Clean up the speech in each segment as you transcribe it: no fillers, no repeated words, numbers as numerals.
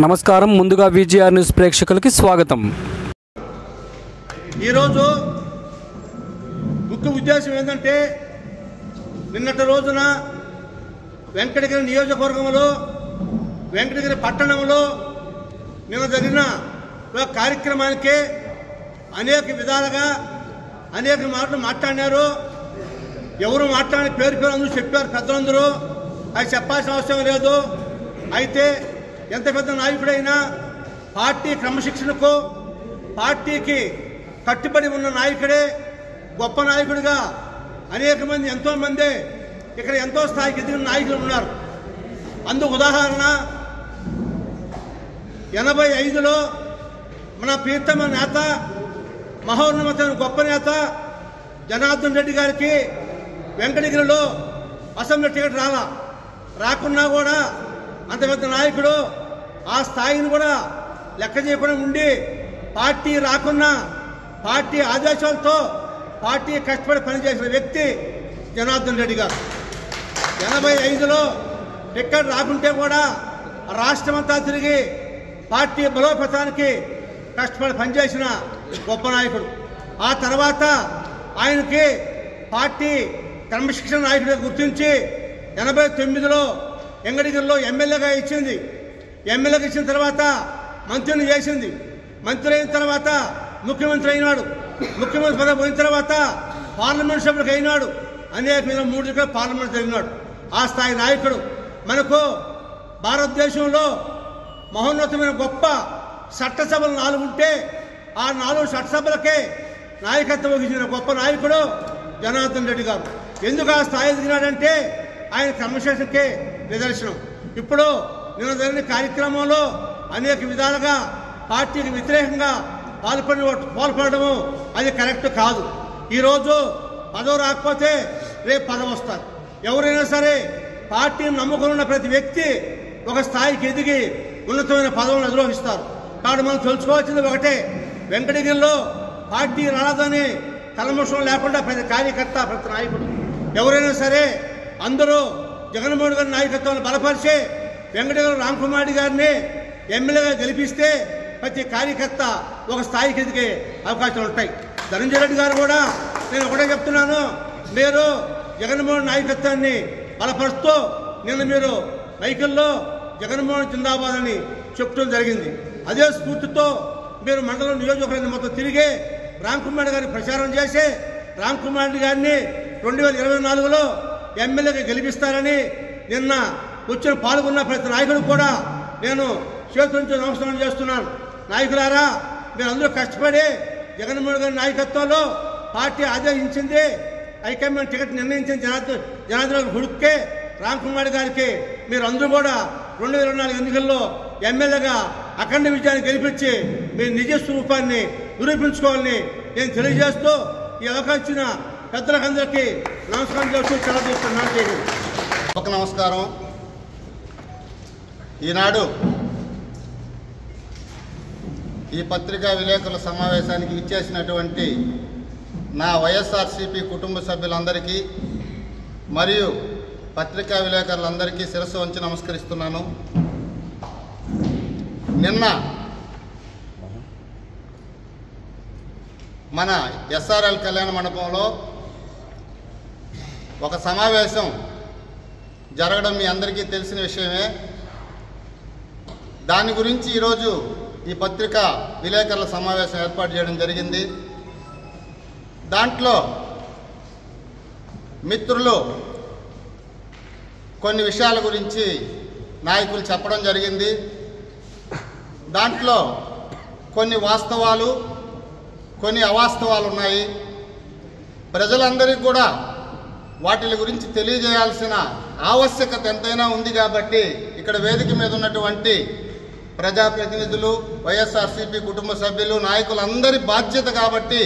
నమస్కారం. ముందుగా VGR news ప్రేక్షకులకి స్వాగతం. ఈరోజు ముఖ్య ఉద్దేశం ఏంటంటే, నిన్నటి రోజున వెంకటగిరి నియోజకవర్గంలో, వెంకటగిరి పట్టణంలో నిన్న జరిగిన కార్యక్రమానికి అనేక విధాలుగా అనేక మాటలు మాట్లాడినారు. ఎవరు మాట్లాడిన పేరు అందరూ చెప్పారు, పెద్దలందరూ. అది చెప్పాల్సిన అవసరం లేదు. అయితే ఎంత పెద్ద నాయకుడైనా పార్టీ క్రమశిక్షణకు, పార్టీకి కట్టుబడి ఉన్న నాయకుడే గొప్ప నాయకుడిగా అనేక మంది, ఎంతోమంది ఇక్కడ ఎంతో స్థాయికి ఎదిగిన నాయకులు ఉన్నారు. అందుకు ఉదాహరణ 85లో మన ప్రీతమ నేత, మహోన్నతమైన గొప్ప నేత జనార్దన్ రెడ్డి గారికి వెంకటగిరిలో అసెంబ్లీ టికెట్ రాకున్నా కూడా అంత పెద్ద నాయకుడు ఆ స్థాయిని కూడా లెక్క చేయకుండా ఉండి, పార్టీ రాకున్నా పార్టీ ఆదేశాలతో పార్టీ కష్టపడి పనిచేసిన వ్యక్తి జనార్దన్ రెడ్డి గారు. 85లో టికెట్ రాకుంటే కూడా రాష్ట్రమంతా తిరిగి పార్టీ బలోపేతానికి కష్టపడి పనిచేసిన గొప్ప నాయకుడు. ఆ తర్వాత ఆయనకి పార్టీ క్రమశిక్షణ నాయకుడిగా గుర్తించి 89లో వెంకటగిరిలో ఎమ్మెల్యేగా ఇచ్చింది. ఎమ్మెల్యేగా ఇచ్చిన తర్వాత మంత్రిని చేసింది. మంత్రి అయిన తర్వాత ముఖ్యమంత్రి అయినాడు. ముఖ్యమంత్రి పదవి పోయిన తర్వాత పార్లమెంట్ సభ్యులకు అయినాడు. అనేక 3 పార్లమెంట్ జరిగినాడు. ఆ స్థాయి నాయకుడు. మనకు భారతదేశంలో మహోన్నతమైన గొప్ప చట్టసభలు 4 ఉంటే ఆ 4 చట్టసభలకే నాయకత్వం వహించిన గొప్ప నాయకుడు జనార్దన్ రెడ్డి గారు. ఎందుకు ఆ స్థాయి ఎదిగినాడంటే ఆయన క్రమశిక్షణకే నిదర్శనం. ఇప్పుడు నిన్న కార్యక్రమంలో అనేక విధాలుగా పార్టీకి వ్యతిరేకంగా పాల్పడము అది కరెక్ట్ కాదు. ఈరోజు పదవి రాకపోతే రేపు పదవి వస్తారు. ఎవరైనా సరే పార్టీని నమ్ముకున్న ప్రతి వ్యక్తి ఒక స్థాయికి ఎదిగి ఉన్నతమైన పదవులను అధిరోహిస్తారు. కాబట్టి మనం తెలుసుకోవాల్సింది ఒకటే, వెంకటగిరిలో పార్టీ రాదని కల్మషం లేకుండా ప్రతి కార్యకర్త, ప్రతి నాయకుడు ఎవరైనా సరే అందరూ జగన్మోహన్ గారి నాయకత్వాన్ని బలపరిచి వెంకటగిరి రామకుమార్ గారిని ఎమ్మెల్యేగా గెలిపిస్తే ప్రతి కార్యకర్త ఒక స్థాయికి ఎదిగే అవకాశాలు ఉంటాయి. ధనంజయ రెడ్డి గారు కూడా నేను ఒకటే చెప్తున్నాను, మీరు జగన్మోహన్ నాయకత్వాన్ని బలపరుస్తూ నిన్న మీరు మైకిల్లో జగన్మోహన్ జిందాబాద్ అని చెప్పడం జరిగింది. అదే స్ఫూర్తితో మీరు మండలం నియోజకవర్గాన్ని మొత్తం తిరిగి రామకుమార్ గారిని ప్రచారం చేసి రామకుమార్ గారిని 2024లో ఎమ్మెల్యేగా గెలిపిస్తారని నిన్న వచ్చిన పాల్గొన్న ప్రతి నాయకుడు కూడా నేను చేతుల నుంచి నమస్కారం చేస్తున్నాను. నాయకులారా, మీరు అందరూ కష్టపడి జగన్మోహన్ గారి నాయకత్వంలో పార్టీ ఆదేశించింది, హైకమాండ్ టికెట్ నిర్ణయించిన జనార్దన్ హుడుక్కే రామకుమార్ గారికి మీరు అందరూ కూడా 2024 ఎన్నికల్లో ఎమ్మెల్యేగా అఖండ విజయాన్ని గెలిపించి మీ నిజ స్వరూపాన్ని నిరూపించుకోవాలని నేను తెలియజేస్తూ ఈ అవకాశం ఇచ్చిన పెద్దలందరికీ నమస్కారం చేస్తూ సెలవుస్తున్నాను. ఒక నమస్కారం. ఈనాడు ఈ పత్రికా విలేకరుల సమావేశానికి ఇచ్చేసినటువంటి నా వైఎస్ఆర్సీపీ కుటుంబ సభ్యులందరికీ మరియు పత్రికా విలేకరులందరికీ శిరస్సు వంచి నమస్కరిస్తున్నాను. నిన్న మన ఎస్ఆర్ఎల్ కళ్యాణ మండపంలో ఒక సమావేశం జరగడం మీ అందరికీ తెలిసిన విషయమే. దాని గురించి ఈరోజు ఈ పత్రికా విలేకరుల సమావేశం ఏర్పాటు చేయడం జరిగింది. దాంట్లో మిత్రులు కొన్ని విషయాల గురించి నాయకులు చెప్పడం జరిగింది. దాంట్లో కొన్ని వాస్తవాలు, కొన్ని అవాస్తవాలు ఉన్నాయి. ప్రజలందరికీ కూడా వాటి గురించి తెలియజేయాల్సిన ఆవశ్యకత ఎంతైనా ఉంది. కాబట్టి ఇక్కడ వేదిక మీద ఉన్నటువంటి ప్రజాప్రతినిధులు, వైఎస్ఆర్సీపీ కుటుంబ సభ్యులు, నాయకులందరి బాధ్యత కాబట్టి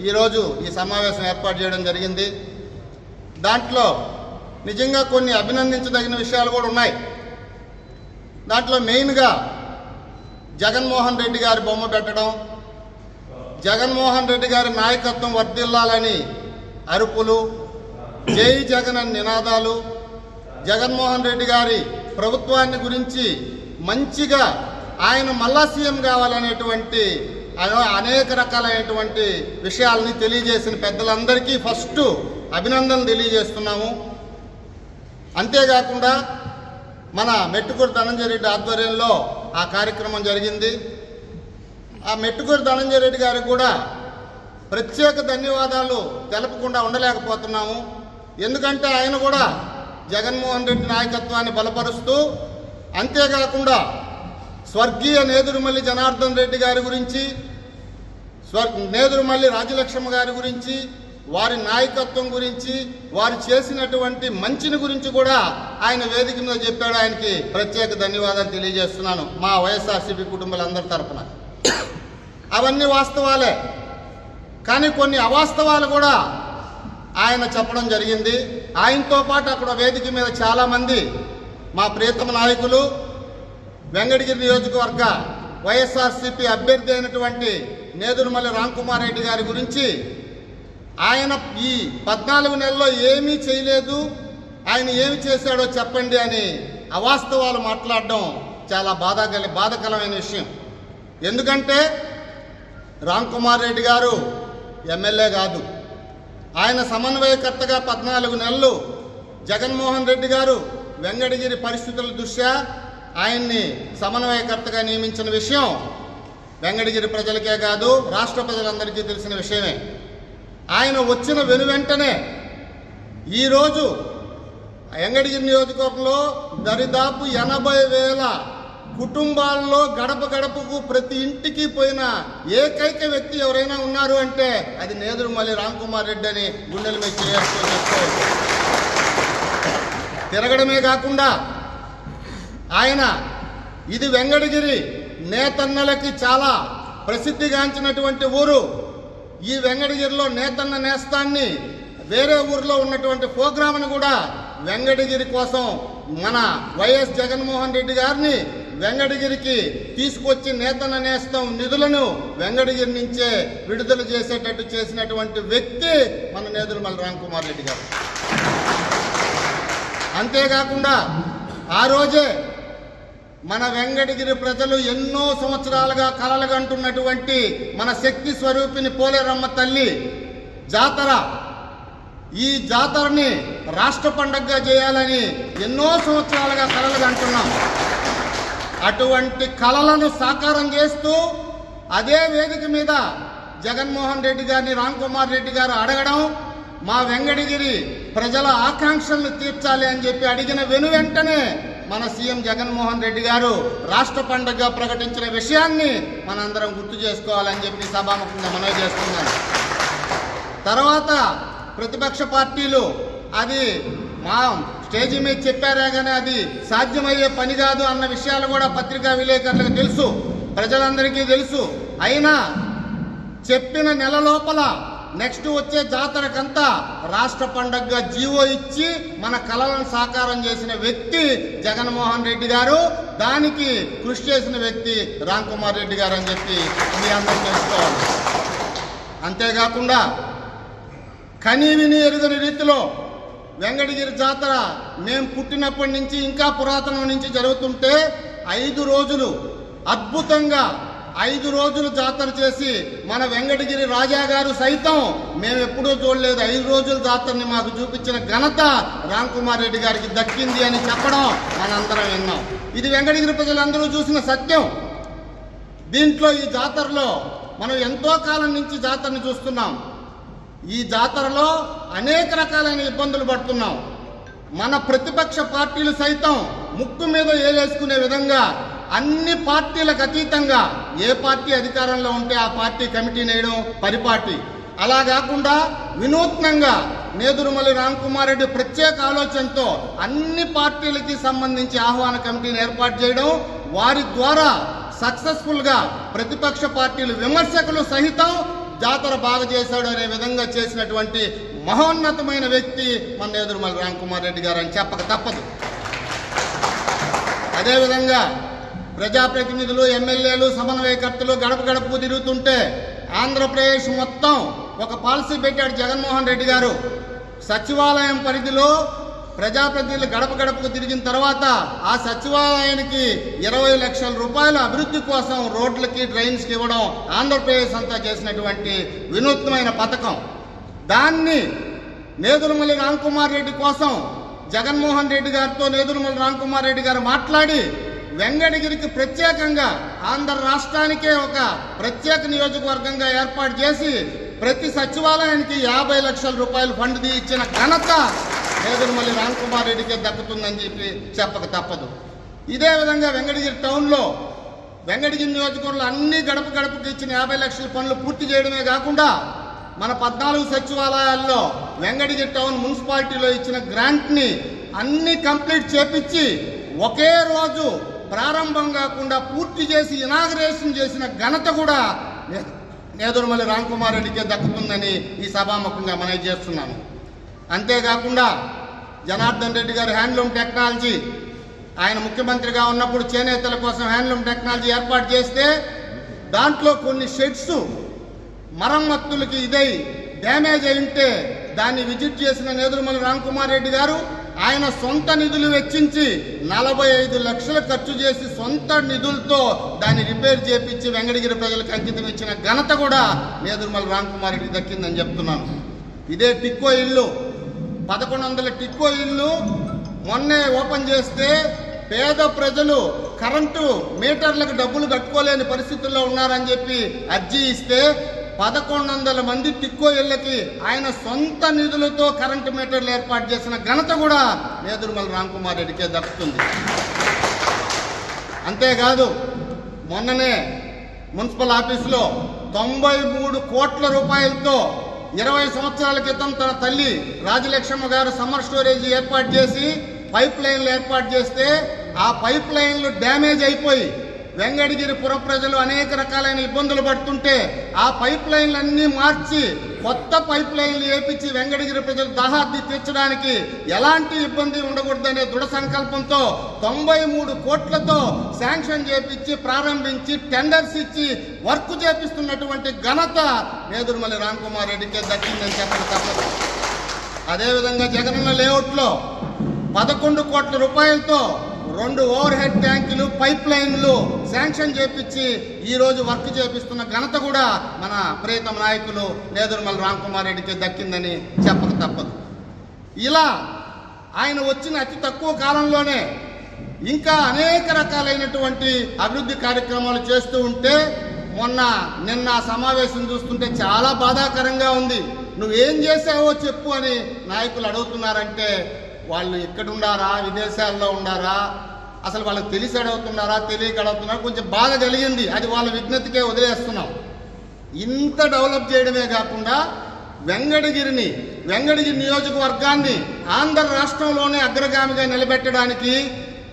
ఈరోజు ఈ సమావేశం ఏర్పాటు చేయడం జరిగింది. దాంట్లో నిజంగా కొన్ని అభినందించదగిన విషయాలు కూడా ఉన్నాయి. దాంట్లో మెయిన్గా జగన్మోహన్ రెడ్డి గారి బొమ్మ పెట్టడం, జగన్మోహన్ రెడ్డి గారి నాయకత్వం వర్ధిల్లాలని అరుపులు, జై జగన్ అని నినాదాలు, జగన్మోహన్ రెడ్డి గారి ప్రభుత్వాన్ని గురించి మంచిగా ఆయన మళ్ళా సీఎం కావాలనేటువంటి అనేక రకాలైనటువంటి విషయాలని తెలియజేసిన పెద్దలందరికీ ఫస్ట్ అభినందనలు తెలియజేస్తున్నాము. అంతేకాకుండా మన మెట్టుకూరు ధనంజయ రెడ్డి ఆధ్వర్యంలో ఆ కార్యక్రమం జరిగింది. ఆ మెట్టుకూరు ధనంజయ రెడ్డి గారికి కూడా ప్రత్యేక ధన్యవాదాలు తెలపకుండా ఉండలేకపోతున్నాము. ఎందుకంటే ఆయన కూడా జగన్మోహన్ రెడ్డి నాయకత్వాన్ని బలపరుస్తూ, అంతేకాకుండా స్వర్గీయ నేదురుమల్లి జనార్దన్ రెడ్డి గారి గురించి, నేదురుమల్లి రాజ్యలక్ష్మి గారి గురించి, వారి నాయకత్వం గురించి, వారు చేసినటువంటి మంచిని గురించి కూడా ఆయన వేదిక మీద చెప్పాడు. ఆయనకి ప్రత్యేక ధన్యవాదాలు తెలియజేస్తున్నాను మా వైఎస్ఆర్సీపీ కుటుంబాలందరి తరఫున. అవన్నీ వాస్తవాలే, కానీ కొన్ని అవాస్తవాలు కూడా ఆయన చెప్పడం జరిగింది. ఆయనతో పాటు అక్కడ వేదిక మీద చాలామంది మా ప్రియతమ నాయకులు, వెంకటగిరి నియోజకవర్గ వైఎస్ఆర్సీపీ అభ్యర్థి అయినటువంటి నేదురుమల్లి రామ్కుమార్ రెడ్డి గారి గురించి ఆయన ఈ 14 నెలల్లో ఏమీ చేయలేదు, ఆయన ఏమి చేశాడో చెప్పండి అని అవాస్తవాలు మాట్లాడడం చాలా బాధాకరమైన విషయం. ఎందుకంటే రామ్కుమార్ రెడ్డి గారు ఎమ్మెల్యే కాదు, ఆయన సమన్వయకర్తగా 14 నెలలు జగన్మోహన్ రెడ్డి గారు వెంకటగిరి పరిస్థితుల దృష్ట్యా ఆయన్ని సమన్వయకర్తగా నియమించిన విషయం వెంకటగిరి ప్రజలకే కాదు రాష్ట్ర ప్రజలందరికీ తెలిసిన విషయమే. ఆయన వచ్చిన వెనువెంటనే ఈరోజు వెంకటగిరి నియోజకవర్గంలో దరిదాపు 80,000 కుటుంబాల్లో గడప గడపకు ప్రతి ఇంటికి పోయిన ఏకైక వ్యక్తి ఎవరైనా ఉన్నారు అంటే అది నేదురుమల్లి రామ్కుమార్ రెడ్డి అని గుండెల మీద చేసుకొని చెప్పుకోవచ్చు. తిరగడమే కాకుండా ఆయన ఇది వెంకటగిరి నేతన్నలకి చాలా ప్రసిద్ధిగాంచినటువంటి ఊరు. ఈ వెంకటగిరిలో నేతన్న నేస్తాన్ని వేరే ఊరిలో ఉన్నటువంటి ప్రోగ్రామ్ను కూడా వెంకటగిరి కోసం మన వైఎస్ జగన్మోహన్ రెడ్డి గారిని వెంకటగిరికి తీసుకొచ్చి నేతన్న నేస్తం నిధులను వెంకటగిరి నుంచే విడుదల చేసేటట్టు చేసినటువంటి వ్యక్తి మన నేదురుమల్లి రామ్కుమార్ రెడ్డి గారు. అంతేకాకుండా ఆ రోజే మన వెంకటగిరి ప్రజలు ఎన్నో సంవత్సరాలుగా కలలుగంటున్నటువంటి మన శక్తి స్వరూపిణి పోలేరమ్మ తల్లి జాతర, ఈ జాతరని రాష్ట్ర పండగగా చేయాలని ఎన్నో సంవత్సరాలుగా కలలుగంటున్నాం. అటువంటి కలలను సాకారం చేస్తూ అదే వేదిక మీద జగన్మోహన్ రెడ్డి గారిని రామ్కుమార్ రెడ్డి గారు అడగడం, మా వెంకటగిరి ప్రజల ఆకాంక్షలను తీర్చాలి అని చెప్పి అడిగిన వెనువెంటనే మన సీఎం జగన్మోహన్ రెడ్డి గారు రాష్ట్ర పండుగగా ప్రకటించిన విషయాన్ని మనందరం గుర్తు చేసుకోవాలని చెప్పి సభాముఖంగా మనవి చేస్తున్నాను. తర్వాత ప్రతిపక్ష పార్టీలు అది మా స్టేజీ మీద చెప్పారే కానీ అది సాధ్యమయ్యే పని కాదు అన్న విషయాలు కూడా పత్రికా విలేకరులకు తెలుసు, ప్రజలందరికీ తెలుసు. అయినా చెప్పిన నెల లోపల నెక్స్ట్ వచ్చే జాతరకంతా రాష్ట్ర పండగగా జీవో ఇచ్చి మన కలలను సాకారం చేసిన వ్యక్తి జగన్మోహన్ రెడ్డి గారు, దానికి కృషి చేసిన వ్యక్తి రామ్కుమార్ రెడ్డి గారు అని చెప్పి మీ అందరూ తెలుసుకోవాలి. అంతేకాకుండా కనీవిని ఎరుగని రీతిలో వెంకటగిరి జాతర మేము పుట్టినప్పటి నుంచి ఇంకా పురాతనం నుంచి జరుగుతుంటే 5 రోజులు అద్భుతంగా 5 రోజులు జాతర చేసి మన వెంకటగిరి రాజా గారు సైతం మేము ఎప్పుడూ చూడలేదు 5 రోజుల జాతరని మాకు చూపించిన ఘనత రామ్కుమార్ రెడ్డి గారికి దక్కింది అని చెప్పడం మనందరం విన్నాం. ఇది వెంకటగిరి ప్రజలందరూ చూసిన సత్యం. దీంట్లో ఈ జాతరలో మనం ఎంతో కాలం నుంచి జాతరని చూస్తున్నాం. ఈ జాతరలో అనేక రకాలైన ఇబ్బందులు పడుతున్నాం. మన ప్రతిపక్ష పార్టీలు సైతం ముక్కు మీద ఏలేసుకునే విధంగా అన్ని పార్టీలకు అతీతంగా ఏ పార్టీ అధికారంలో ఉంటే ఆ పార్టీ కమిటీ వేయడం పరిపాటి. అలా కాకుండా వినూత్నంగా నేదురుమల్లి రామ్కుమార్ రెడ్డి ప్రత్యేక ఆలోచనతో అన్ని పార్టీలకి సంబంధించి ఆహ్వాన కమిటీని ఏర్పాటు చేయడం, వారి ద్వారా సక్సెస్ఫుల్గా ప్రతిపక్ష పార్టీలు విమర్శకులు సహితం జాతర బాగా చేశాడు అనే విధంగా చేసినటువంటి మహోన్నతమైన వ్యక్తి మన నేదురుమల్లి రామ్కుమార్ రెడ్డి గారు అని చెప్పక తప్పదు. అదేవిధంగా ప్రజాప్రతినిధులు, ఎమ్మెల్యేలు, సమన్వయకర్తలు గడప గడపకు తిరుగుతుంటే ఆంధ్రప్రదేశ్ మొత్తం ఒక పాలసీ పెట్టాడు జగన్మోహన్ రెడ్డి గారు. సచివాలయం పరిధిలో ప్రజాప్రతినిధులు గడప గడపకు తిరిగిన తర్వాత ఆ సచివాలయానికి 20 లక్షల రూపాయల అభివృద్ధి కోసం రోడ్లకి డ్రైన్స్కి ఇవ్వడం ఆంధ్రప్రదేశ్ అంతా చేసినటువంటి వినూత్నమైన పథకం. దాన్ని నేదురుమల్లి రామ్కుమార్ రెడ్డి కోసం జగన్మోహన్ రెడ్డి గారితో నేదురుమల్లి రామ్కుమార్ రెడ్డి గారు మాట్లాడి వెంకటగిరికి ప్రత్యేకంగా ఆంధ్ర రాష్ట్రానికే ఒక ప్రత్యేక నియోజకవర్గంగా ఏర్పాటు చేసి ప్రతి సచివాలయానికి 50 లక్షల రూపాయలు ఫండ్ ఇచ్చిన ఘనత నేదురుమల్లి రామ్కుమార్ రెడ్డికే దక్కుతుందని చెప్పి చెప్పక తప్పదు. ఇదే విధంగా వెంకటగిరి టౌన్లో వెంకటగిరి నియోజకవర్గంలో అన్ని గడప గడపకి ఇచ్చిన 50 లక్షల పనులు పూర్తి చేయడమే కాకుండా మన 14 సచివాలయాల్లో వెంకటగిరి టౌన్ మున్సిపాలిటీలో ఇచ్చిన గ్రాంట్ని అన్ని కంప్లీట్ చేపించి ఒకే రోజు ప్రారంభం కాకుండా పూర్తి చేసి ఇనాగరేషన్ చేసిన ఘనత కూడా నేదురుమల్లి రామ్కుమార్ రెడ్డికే దక్కుతుందని ఈ సభాముఖంగా మనం చేస్తున్నాను. అంతేకాకుండా జనార్దన్ రెడ్డి గారు హ్యాండ్లూమ్ టెక్నాలజీ, ఆయన ముఖ్యమంత్రిగా ఉన్నప్పుడు చేనేతల కోసం హ్యాండ్లూమ్ టెక్నాలజీ ఏర్పాటు చేస్తే దాంట్లో కొన్ని షెడ్స్ మరమ్మతులకి ఇదై డ్యామేజ్ అయి ఉంటే దాన్ని విజిట్ చేసిన నేదురుమల్లి రామ్కుమార్ రెడ్డి గారు ఆయన సొంత నిధులు వెచ్చించి 45 లక్షలు ఖర్చు చేసి సొంత నిధులతో దాన్ని రిపేర్ చేపించి వెంకటగిరి ప్రజలకు అంకితం ఇచ్చిన ఘనత కూడా నేదురుమల్లి రామ్కుమార్ రెడ్డికి దక్కిందని చెప్తున్నాను. ఇదే టిక్కో ఇల్లు 1100 టిక్కో ఇల్లు మొన్నే ఓపెన్ చేస్తే పేద ప్రజలు కరెంటు మీటర్లకు డబ్బులు కట్టుకోలేని పరిస్థితుల్లో ఉన్నారని చెప్పి అర్జీ ఇస్తే 1100 మంది టిక్కో ఇళ్లకి ఆయన సొంత నిధులతో కరెంటు మీటర్లు ఏర్పాటు చేసిన ఘనత కూడా నేదురుమల్లి రామ్కుమార్ రెడ్డికే దక్కుతుంది. అంతేకాదు మొన్ననే మున్సిపల్ ఆఫీసులో 93 కోట్ల రూపాయలతో 20 సంవత్సరాల క్రితం తన తల్లి రాజలక్ష్మ గారు సమ్మర్ స్టోరేజ్ ఏర్పాటు చేసి పైప్ లైన్లు ఏర్పాటు చేస్తే ఆ పైప్ లైన్లు డ్యామేజ్ అయిపోయి వెంకటగిరి పుర ప్రజలు అనేక రకాలైన ఇబ్బందులు పడుతుంటే ఆ పైప్ లైన్లన్నీ మార్చి కొత్త పైప్ లైన్లు వేపించి వెంకటగిరి ప్రజలు దాహార్తి తీర్చడానికి ఎలాంటి ఇబ్బంది ఉండకూడదనే దృఢ సంకల్పంతో 93 కోట్లతో శాంక్షన్ చేపించి ప్రారంభించి టెండర్స్ ఇచ్చి వర్క్ చేపిస్తున్నటువంటి ఘనత నేదురుమల్లి రామ్కుమార్ రెడ్డికే దక్కిందని చెప్పడం తప్పదు. అదేవిధంగా జగనన్న లేఅవుట్లో 11 కోట్ల రూపాయలతో 2 ఓవర్ హెడ్ ట్యాంకులు పైప్ లైన్లు శాంక్షన్ చేపించి ఈ రోజు వర్క్ చేపిస్తున్న ఘనత కూడా మన ప్రియతమ నాయకులు నేదురుమల్లి రామ్కుమార్ రెడ్డికి దక్కిందని చెప్పక తప్పదు. ఇలా ఆయన వచ్చిన అతి తక్కువ కాలంలోనే ఇంకా అనేక రకాలైనటువంటి అభివృద్ధి కార్యక్రమాలు చేస్తూ ఉంటే నిన్న సమావేశం చూస్తుంటే చాలా బాధాకరంగా ఉంది. నువ్వేం చేసావో చెప్పు అని నాయకులు అడుగుతున్నారంటే వాళ్ళు ఎక్కడున్నారా, విదేశాల్లో ఉన్నారా, అసలు వాళ్ళకి తెలిసి అడుగుతున్నారా, తెలియక అడుగుతున్నారా, కొంచెం బాధ కలిగింది. అది వాళ్ళ విజ్ఞతకే వదిలేస్తున్నాం. ఇంత డెవలప్ చేయడమే కాకుండా వెంకటగిరి నియోజకవర్గాన్ని ఆంధ్ర రాష్ట్రంలోనే అగ్రగామిగా నిలబెట్టడానికి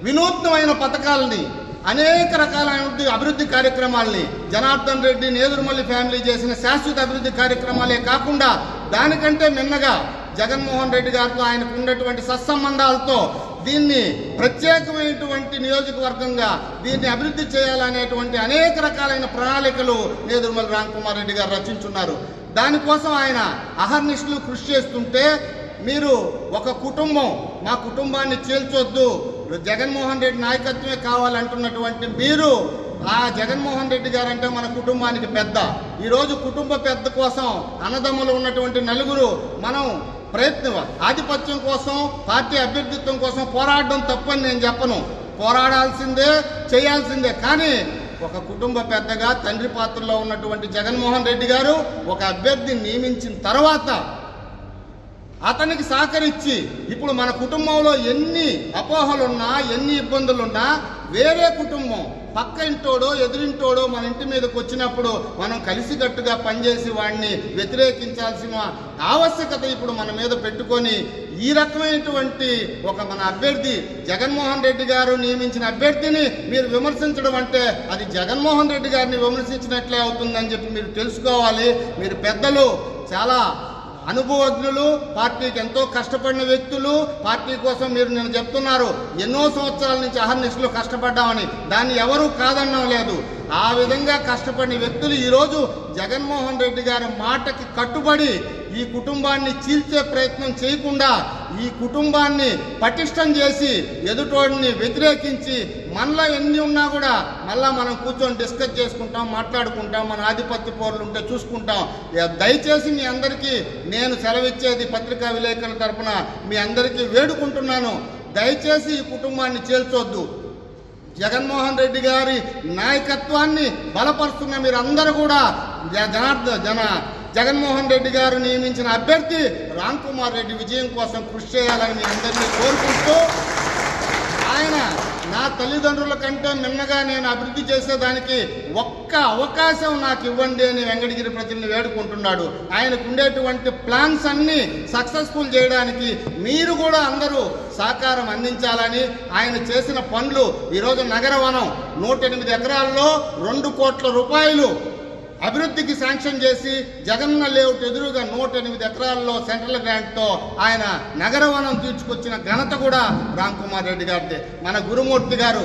వినూత్నమైన పథకాలని అనేక రకాలైన అభివృద్ధి కార్యక్రమాలని జనార్దన్ రెడ్డి నేదురుమల్లి ఫ్యామిలీ చేసిన శాశ్వత అభివృద్ధి కార్యక్రమాలే కాకుండా దానికంటే మిన్నగా జగన్మోహన్ రెడ్డి గారితో ఆయనకు ఉన్నటువంటి సత్సంబంధాలతో దీన్ని ప్రత్యేకమైనటువంటి నియోజకవర్గంగా దీన్ని అభివృద్ధి చేయాలనేటువంటి అనేక రకాలైన ప్రణాళికలు నేదురుమల్లి రామ్కుమార్ రెడ్డి గారు రచించున్నారు. దానికోసం ఆయన అహర్నిశలు కృషి చేస్తుంటే మీరు ఒక కుటుంబం మా కుటుంబాన్ని చీల్చొద్దు, జగన్మోహన్ రెడ్డి నాయకత్వమే కావాలంటున్నటువంటి మీరు ఆ జగన్మోహన్ రెడ్డి గారు అంటే మన కుటుంబానికి పెద్ద. ఈరోజు కుటుంబ పెద్ద కోసం అన్నదమ్ములు ఉన్నటువంటి నలుగురు మనం ఆధిపత్యం కోసం పార్టీ అభ్యర్థిత్వం కోసం పోరాడడం తప్పని నేను చెప్పను, పోరాడాల్సిందే చేయాల్సిందే. కానీ ఒక కుటుంబ పెద్దగా తండ్రి పాత్రలో ఉన్నటువంటి జగన్మోహన్ రెడ్డి గారు ఒక అభ్యర్థిని నియమించిన తర్వాత అతనికి సహకరించి ఇప్పుడు మన కుటుంబంలో ఎన్ని అపోహలున్నా ఎన్ని ఇబ్బందులున్నా వేరే కుటుంబం పక్క ఇంటోడో ఎదురింటోడో మన ఇంటి మీదకి వచ్చినప్పుడు మనం కలిసికట్టుగా పనిచేసి వాడిని వ్యతిరేకించాల్సిన ఆవశ్యకత ఇప్పుడు మన మీద పెట్టుకొని ఈ రకమైనటువంటి మన అభ్యర్థి జగన్మోహన్ రెడ్డి గారు నియమించిన అభ్యర్థిని మీరు విమర్శించడం అంటే అది జగన్మోహన్ రెడ్డి గారిని విమర్శించినట్లే అవుతుందని చెప్పి మీరు తెలుసుకోవాలి. మీరు పెద్దలు, చాలా అనుభవజ్ఞులు, పార్టీకి ఎంతో కష్టపడిన వ్యక్తులు. పార్టీ కోసం మీరు నేను చెప్తున్నారు ఎన్నో సంవత్సరాల నుంచి అహర్నిశలు కష్టపడ్డామని, దాన్ని ఎవరూ కాదనడం లేదు. ఆ విధంగా కష్టపడిన వ్యక్తులు ఈరోజు జగన్మోహన్ రెడ్డి గారి మాటకి కట్టుబడి ఈ కుటుంబాన్ని చీల్చే ప్రయత్నం చేయకుండా ఈ కుటుంబాన్ని పటిష్టం చేసి ఎదుటోడిని వ్యతిరేకించి మనలో ఎన్ని ఉన్నా కూడా మళ్ళా మనం కూర్చొని డిస్కస్ చేసుకుంటాం, మాట్లాడుకుంటాం, మన ఆధిపత్య పోర్లు ఉంటే చూసుకుంటాం. దయచేసి మీ అందరికీ నేను సెలవిచ్చేది పత్రికా విలేకరుల తరపున మీ అందరికీ వేడుకుంటున్నాను, దయచేసి ఈ కుటుంబాన్ని చేల్చొద్దు. జగన్మోహన్ రెడ్డి గారి నాయకత్వాన్ని బలపరుస్తున్న మీరందరూ కూడా జగన్మోహన్ రెడ్డి గారు నియమించిన అభ్యర్థి రామ్ కుమార్ రెడ్డి విజయం కోసం కృషి చేయాలని మీ అందరినీ కోరుకుంటూ, ఆయన నా తల్లిదండ్రుల కంటే మిన్నగా నేను అభివృద్ధి చేసేదానికి ఒక్క అవకాశం నాకు ఇవ్వండి అని వెంకటగిరి ప్రజల్ని వేడుకుంటున్నాడు. ఆయనకు ఉండేటువంటి ప్లాన్స్ అన్నీ సక్సెస్ఫుల్ చేయడానికి మీరు కూడా అందరూ సహకారం అందించాలని, ఆయన చేసిన పనులు ఈరోజు నగరవనం 108 ఎకరాల్లో 2 కోట్ల రూపాయలు అభివృద్ధికి శాంక్షన్ చేసి జగన్న లేఅవుట్ ఎదురుగా 108 ఎకరాల్లో సెంట్రల్ గ్రాంట్తో ఆయన నగరవనం తీర్చుకొచ్చిన ఘనత కూడా రామ్ కుమార్ రెడ్డి గారిదే. మన గురుమూర్తి గారు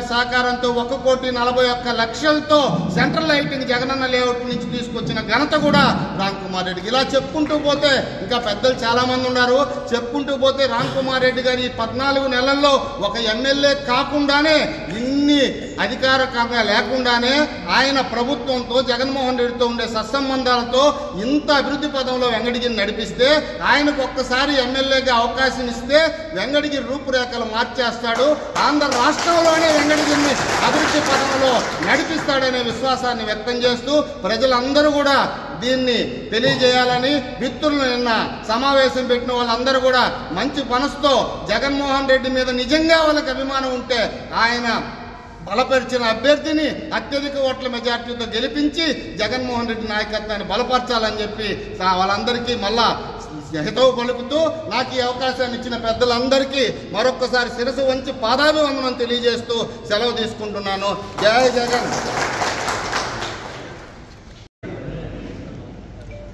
సహకారంతో 1,41,00,000తో సెంట్రల్ లైటింగ్ జగనన్న లేఅవుట్ నుంచి తీసుకొచ్చిన ఘనత కూడా రామ్ కుమార్ రెడ్డికి. ఇలా చెప్పుకుంటూ పోతే ఇంకా పెద్దలు చాలా మంది ఉన్నారు. చెప్పుకుంటూ పోతే రామ్ కుమార్ రెడ్డి గారి 14 నెలల్లో ఒక ఎమ్మెల్యే కాకుండానే, ఇన్ని అధికారికంగా లేకుండానే ఆయన ప్రభుత్వంతో జగన్మోహన్ రెడ్డితో ఉండే సత్సంబంధాలతో ఇంత అభివృద్ధి పదంలో వెంకటగిరిని నడిపిస్తే, ఆయనకు ఒక్కసారి ఎమ్మెల్యేగా అవకాశం ఇస్తే వెంకటగిరి రూపురేఖలు మార్చేస్తాడు, ఆంధ్ర రాష్ట్రంలోనే వెంకటగిరిని అభివృద్ధి పదంలో నడిపిస్తాడనే విశ్వాసాన్ని వ్యక్తం చేస్తూ ప్రజలందరూ కూడా దీన్ని తెలియజేయాలని, మిత్రులు నిన్న సమావేశం పెట్టిన వాళ్ళందరూ కూడా మంచి మనసుతో జగన్మోహన్ రెడ్డి మీద నిజంగా వాళ్ళకి అభిమానం ఉంటే ఆయన బలపరిచిన అభ్యర్థిని అత్యధిక ఓట్ల మెజార్టీతో గెలిపించి జగన్మోహన్ రెడ్డి నాయకత్వాన్ని బలపరచాలని చెప్పి వాళ్ళందరికీ మళ్ళా హితవు పలుకుతూ, నాకు ఈ అవకాశాన్ని ఇచ్చిన పెద్దలందరికీ మరొక్కసారి శిరసు వంచి పాదాభివందనం తెలియజేస్తూ సెలవు తీసుకుంటున్నాను. జై జగన్.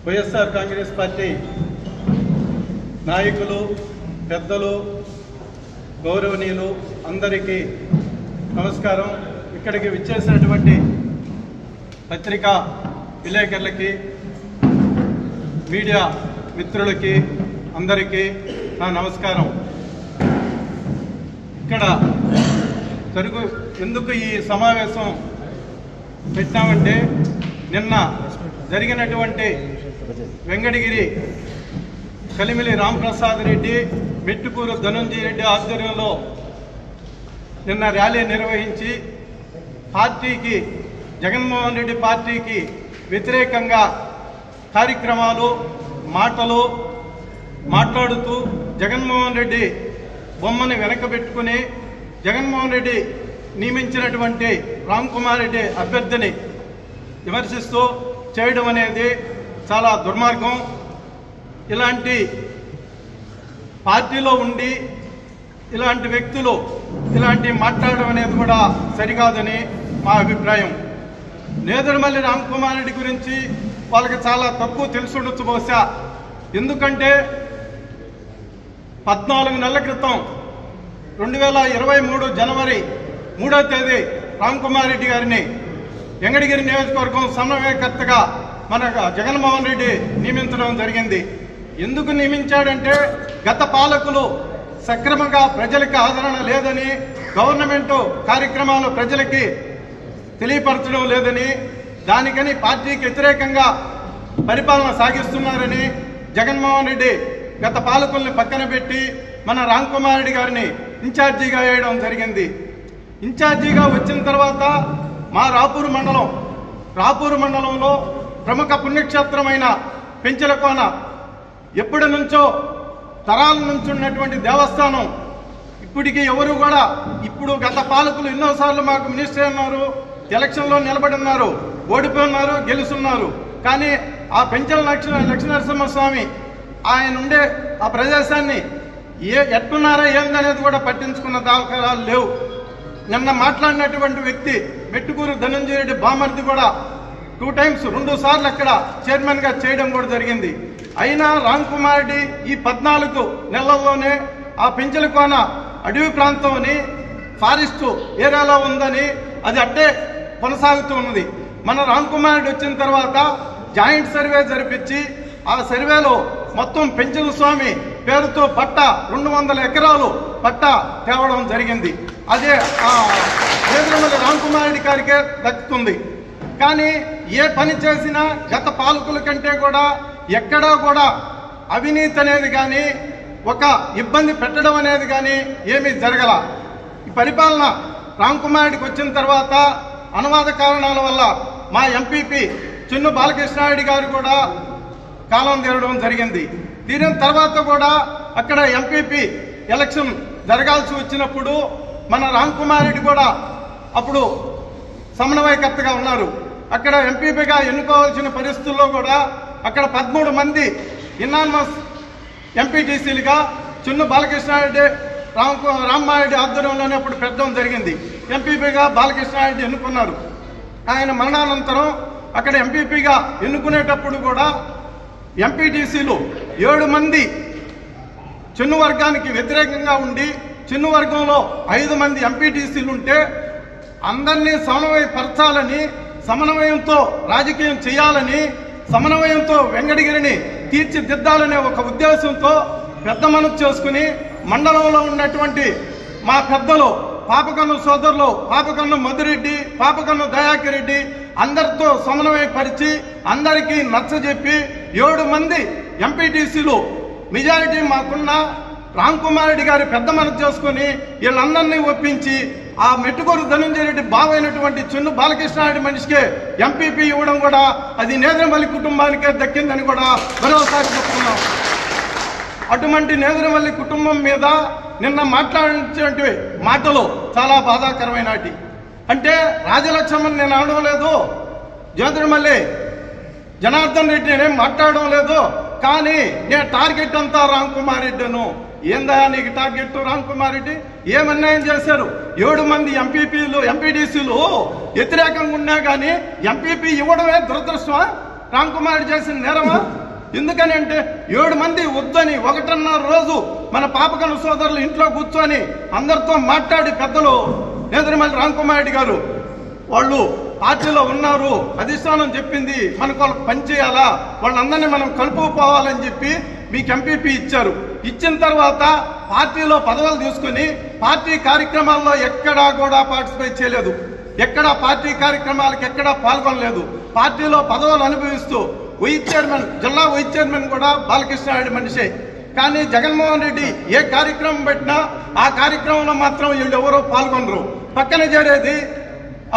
వైఎస్ఆర్ కాంగ్రెస్ పార్టీ నాయకులు, పెద్దలు, గౌరవనీయులు అందరికీ నమస్కారం. ఇక్కడికి విచ్చేసినటువంటి పత్రికా విలేకరులకి, మీడియా మిత్రులకి అందరికీ నా నమస్కారం. ఇక్కడ ఎందుకు ఈ సమావేశం పెట్టామంటే, నిన్న జరిగినటువంటి వెంకటగిరి కలిమిలి రాంప్రసాద్ రెడ్డి, మెట్టుకూరు ధనుంజయ రెడ్డి ఆధ్వర్యంలో నిన్న ర్యాలీ నిర్వహించి పార్టీకి, జగన్మోహన్ రెడ్డి పార్టీకి వ్యతిరేకంగా కార్యక్రమాలు, మాటలు మాట్లాడుతూ జగన్మోహన్ రెడ్డి బొమ్మని వెనకబెట్టుకుని జగన్మోహన్ రెడ్డి నియమించినటువంటి రామ్ కుమార్ రెడ్డి అభ్యర్థిని విమర్శిస్తూ చేయడం అనేది చాలా దుర్మార్గం. ఇలాంటి పార్టీలో ఉండి ఇలాంటి వ్యక్తులు ఇలాంటి మాట్లాడడం అనేది కూడా సరికాదని మా అభిప్రాయం. నేదురుమల్లి రామ్ కుమార్ రెడ్డి గురించి వాళ్ళకి చాలా తక్కువ తెలుసుండొచ్చు బహుశా. ఎందుకంటే 14 నెలల క్రితం 2023 జనవరి 3వ తేదీ రామ్ కుమార్ రెడ్డి గారిని వెంకటగిరి నియోజకవర్గం సమన్వయకర్తగా మన జగన్మోహన్ రెడ్డి నియమించడం జరిగింది. ఎందుకు నియమించాడంటే, గత పాలకులు సక్రమంగా ప్రజలకు ఆదరణ లేదని, గవర్నమెంట్ కార్యక్రమాలు ప్రజలకి తెలియపరచడం లేదని, దానికని పార్టీకి వ్యతిరేకంగా పరిపాలన సాగిస్తున్నారని జగన్మోహన్ రెడ్డి గత పాలకుల్ని పక్కన పెట్టి మన రామ్ కుమార్ రెడ్డి గారిని ఇన్ఛార్జిగా వేయడం జరిగింది. ఇన్ఛార్జిగా వచ్చిన తర్వాత మా రాపూరు మండలంలో ప్రముఖ పుణ్యక్షేత్రమైన పెంచలకోన ఎప్పటి నుంచో తరాల నుంచి ఉన్నటువంటి దేవస్థానం, ఇప్పటికీ ఎవరు కూడా, ఇప్పుడు గత పాలకులు ఎన్నోసార్లు మాకు మినిస్టర్ అన్నారు, ఎలక్షన్లో నిలబడి ఉన్నారు, ఓడిపోయి ఉన్నారు, గెలుస్తున్నారు. కానీ ఆ పెంచల లక్ష్మీనరసింహస్వామి ఆయన ఉండే ఆ ప్రదేశాన్ని ఎట్టున్నారా ఏందనేది కూడా పట్టించుకున్న దాఖలాలు లేవు. నిన్న మాట్లాడినటువంటి వ్యక్తి మెట్టుకూరు ధనుంజయ రెడ్డి బామర్ది కూడా 2 times 2 సార్లు అక్కడ చైర్మన్గా చేయడం కూడా జరిగింది. అయినా రామ్ కుమార్ రెడ్డి ఈ 14 నెలల్లోనే ఆ పెంచలకోన అడవి ప్రాంతం అని, ఫారెస్టు ఏరియాలో ఉందని అది అట్టే కొనసాగుతూ ఉన్నది. మన రామ్ కుమార్ రెడ్డి వచ్చిన తర్వాత జాయింట్ సర్వే జరిపించి ఆ సర్వేలో మొత్తం పెంచిన స్వామి పేరుతో పట్ట 200 ఎకరాలు పట్ట తేవడం జరిగింది. అదే నేదురుమల్లి రామ్కుమార్ రెడ్డి గారికే దక్కుతుంది. కానీ ఏ పని చేసినా గత పాలకుల కంటే కూడా ఎక్కడా కూడా అవినీతి అనేది కానీ ఒక ఇబ్బంది పెట్టడం అనేది కానీ ఏమీ జరగల. ఈ పరిపాలన రామ్కుమార్ రెడ్డికి వచ్చిన తర్వాత అనువాద కారణాల వల్ల మా ఎంపీపీ చిన్ను బాలకృష్ణారెడ్డి గారు కూడా కాలం తీరడం జరిగింది. తీరిన తర్వాత కూడా అక్కడ ఎంపీపీ ఎలక్షన్ జరగాల్సి వచ్చినప్పుడు మన రామ్కుమార్ రెడ్డి కూడా అప్పుడు సమన్వయకర్తగా ఉన్నారు. అక్కడ ఎంపీపీగా ఎన్నుకోవాల్సిన పరిస్థితుల్లో కూడా అక్కడ 13 మంది ఇనానమస్ ఎంపీటీసీలుగా చిన్ను బాలకృష్ణారెడ్డి రామ్మారెడ్డి ఆధ్వర్యంలోనే అప్పుడు పెట్టడం జరిగింది. ఎంపీపీగా బాలకృష్ణారెడ్డి ఎన్నుకున్నారు. ఆయన మరణానంతరం అక్కడ ఎంపీపీగా ఎన్నుకునేటప్పుడు కూడా ఎంపీటీసీలు 7 మంది చిన్ను వర్గానికి వ్యతిరేకంగా ఉండి చిన్ను వర్గంలో 5 మంది ఎంపీటీసీలు ఉంటే అందరినీ సమన్వయపరచాలని, సమన్వయంతో రాజకీయం చేయాలని, సమన్వయంతో వెంకటగిరిని తీర్చిదిద్దాలనే ఒక ఉద్దేశంతో పెద్ద మనసు చేసుకుని మండలంలో ఉన్నటువంటి మా పెద్దలు పాపకన్ను సోదరులు పాపకన్ను మధురెడ్డి, పాపకన్ను దయాకర్ రెడ్డి అందరితో సమన్వయపరిచి అందరికీ నచ్చజెప్పి 7 మంది ఎంపీటీసీలు మెజారిటీ మాకున్న రామ్కుమార్ రెడ్డి గారి పెద్ద మనసు చేసుకుని వీళ్ళందరినీ ఒప్పించి ఆ మెట్టుకూరు ధనంజయ రెడ్డి బావైనటువంటి చిన్ను బాలకృష్ణారెడ్డి మనిషికే ఎంపీపీ ఇవ్వడం కూడా అది నేదురుమల్లి కుటుంబానికే దక్కిందని కూడా మరోసారి చెప్తున్నాం. అటువంటి నేదురుమల్లి కుటుంబం మీద నిన్న మాట్లాడినటువంటి మాటలు చాలా బాధాకరమైనటి. అంటే రాజలక్ష్మణ్ నేను అనడం లేదు, నేదురుమల్లి జనార్దన్ రెడ్డి నేనేం మాట్లాడడం లేదు, కానీ నేను టార్గెట్ అంతా రామ్కుమార్ రెడ్డిను. ఏందా నీకు టార్గెట్? రామ్కుమార్ రెడ్డి ఏం అన్యాయం చేశారు? 7 మంది ఎంపీటీసీలు వ్యతిరేకంగా ఉన్నా కానీ ఎంపీపీ ఇవ్వడమే దురదృష్టమా? రామ్కుమార్ రెడ్డి చేసిన నేరమా? ఎందుకని అంటే 7 మంది వద్దని 1.5 రోజు మన పాపకన్ను సోదరులు ఇంట్లో కూర్చొని అందరితో మాట్లాడి పెద్దలు నేదురుమల్లి రామ్కుమార్ రెడ్డి గారు వాళ్ళు పార్టీలో ఉన్నారు, అధిష్టానం చెప్పింది మనకు వాళ్ళకి పనిచేయాలా, వాళ్ళందరినీ మనం కలుపుకోవాలని చెప్పి మీకు ఎంపీపీ ఇచ్చారు. ఇచ్చిన తర్వాత పార్టీలో పదవులు తీసుకుని పార్టీ కార్యక్రమాల్లో ఎక్కడా కూడా పార్టిసిపేట్ చేయలేదు, ఎక్కడా పార్టీ కార్యక్రమాలకు ఎక్కడా పాల్గొనలేదు. పార్టీలో పదవులు అనుభవిస్తూ జిల్లా వైస్ చైర్మన్ కూడా బాలకృష్ణారెడ్డి మనిషే. కానీ జగన్మోహన్ రెడ్డి ఏ కార్యక్రమం పెట్టినా ఆ కార్యక్రమంలో మాత్రం వీళ్ళు ఎవరో పాల్గొనరు. పక్కన చేరేది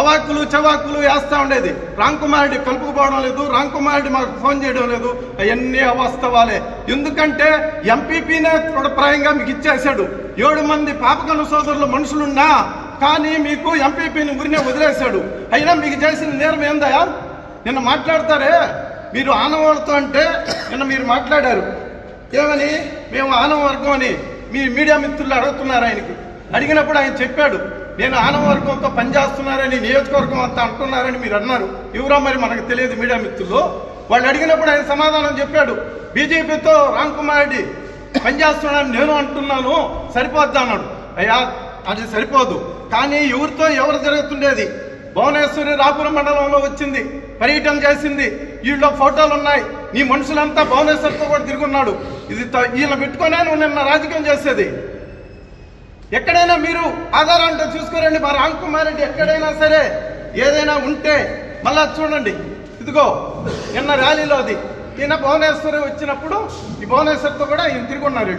అవాక్కులు చవాకులు వేస్తా ఉండేది. రామ్కుమార్ రెడ్డి కలుపుకుపోవడం లేదు, రామ్కుమార్ రెడ్డి మాకు ఫోన్ చేయడం లేదు. అవన్నీ అవాస్తవాలే. ఎందుకంటే ఎంపీపీనే ప్రాయంగా మీకు ఇచ్చేశాడు. 7 మంది పాపకన్ను సోదరులు మనుషులున్నా కానీ మీకు ఎంపీపీని ఊరినే వదిలేశాడు. అయినా మీకు చేసిన నేరం ఏందయా? నిన్న మాట్లాడతారే మీరు ఆనవాళ్ళతో అంటే నిన్న మీరు మాట్లాడారు ఏమని, మేము ఆనవ వర్గం అని మీ మీడియా మిత్రులు అడుగుతున్నారు. ఆయనకి అడిగినప్పుడు ఆయన చెప్పాడు, నేను ఆనవ వర్గంతో పనిచేస్తున్నారని నియోజకవర్గం అంతా అంటున్నారని మీరు అన్నారు. ఎవరో మరి మనకు తెలియదు మీడియా మిత్రులు. వాళ్ళు అడిగినప్పుడు ఆయన సమాధానం చెప్పాడు, బీజేపీతో రామ్కుమార్ రెడ్డి పనిచేస్తున్నాడని నేను అంటున్నాను, సరిపోద్ది అన్నాడు. అయ్యా అది సరిపోదు. కానీ ఎవరు జరుగుతుండేది? భువనేశ్వరి రాపురం మండలంలో వచ్చింది, పర్యటన చేసింది, వీళ్ళ ఫోటోలు ఉన్నాయి. నీ మనుషులంతా భువనేశ్వర్తో కూడా తిరుగున్నాడు. ఇది వీళ్ళని పెట్టుకునే నువ్వు నిన్న రాజకీయం చేసేది. ఎక్కడైనా మీరు ఆధారాలతో చూసుకోరండి. మా రామ్కుమార్ రెడ్డి ఎక్కడైనా సరే ఏదైనా ఉంటే మళ్ళా చూడండి. ఇదిగో నిన్న ర్యాలీలో అది ఈయన భువనేశ్వరి వచ్చినప్పుడు ఈ భువనేశ్వర్తో కూడా ఈయన తిరుగున్నారు.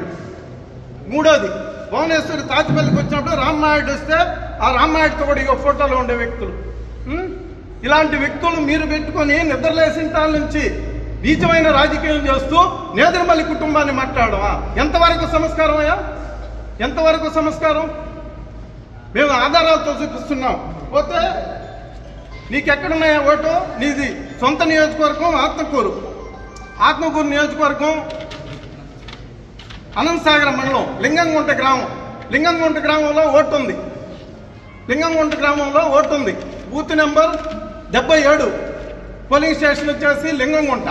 మూడోది భువనేశ్వరి తాతిపల్లికి వచ్చినప్పుడు రామ్మారెడ్డి వస్తే ఆ రామ్మారెడ్డితో కూడా ఇక ఫోటోలో ఉండే వ్యక్తులు. ఇలాంటి వ్యక్తులు మీరు పెట్టుకొని నిద్రలేసింటాల నుంచి నీచమైన రాజకీయం చేస్తూ నేదురుమల్లి కుటుంబాన్ని మాట్లాడమా? ఎంతవరకు సంస్కారం అయ్యా? ఎంతవరకు సంస్కారం? మేము ఆధారాలతో చూపిస్తున్నాం. పోతే నీకెక్కడున్నాయా ఓటు? నీది సొంత నియోజకవర్గం ఆత్మకూరు నియోజకవర్గం అనంతసాగరం మండలం లింగంగుంట గ్రామంలో ఓటు ఉంది. లింగంగుంట గ్రామంలో ఓటు ఉంది. Booth number 77. పోలింగ్ స్టేషన్ వచ్చేసి Lingamgunta.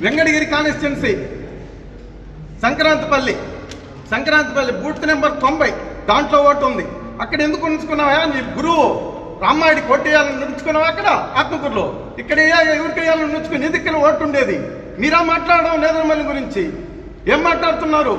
Venkatagiri constituency Sankrantipalli booth number 90. దాంట్లో ఓటు ఉంది. అక్కడ ఎందుకు ఉంచుకున్నావా? నీ గురువు రామ్మారెడ్డి కొట్టేయాలని ఉంచుకున్నావా? అక్కడ ఆత్మకూరులో ఇక్కడ ఎవరికి వేయాలని ఉంచుకుని నీ దగ్గర ఓటు ఉండేది. మీరా మాట్లాడడం నేదురుమల్లి గురించి ఏం మాట్లాడుతున్నారు?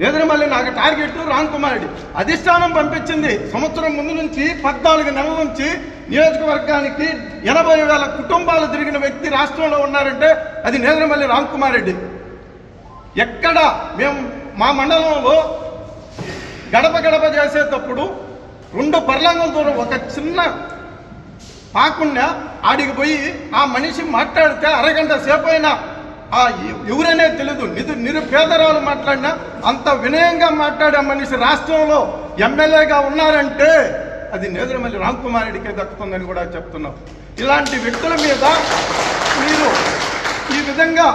నేదురుమల్లి నాకు టార్గెట్ రామ్ కుమార్ రెడ్డి అధిష్టానం పంపించింది. సంవత్సరం ముందు నుంచి 14 నెలల నుంచి నియోజకవర్గానికి 80,000 కుటుంబాలు తిరిగిన వ్యక్తి రాష్ట్రంలో ఉన్నారంటే అది నేదురుమల్లి రామ్ కుమార్ రెడ్డి. ఎక్కడ మేము మా మండలంలో గడప గడప చేసేటప్పుడు 2 పర్లాంగుల దూరం ఒక చిన్న పాకుండా ఆడికి పోయి ఆ మనిషి మాట్లాడితే అరగంట సేపు అయినా ఎవరనే తెలీదు. నిరుపేదరాలు మాట్లాడినా అంత వినయంగా మాట్లాడే మనిషి రాష్ట్రంలో ఎమ్మెల్యేగా ఉన్నారంటే అది నేదురుమల్లి రామ్ కుమార్ రెడ్డికే దక్కుతుందని కూడా చెప్తున్నాం. ఇలాంటి వ్యక్తుల మీద మీరు ఈ విధంగా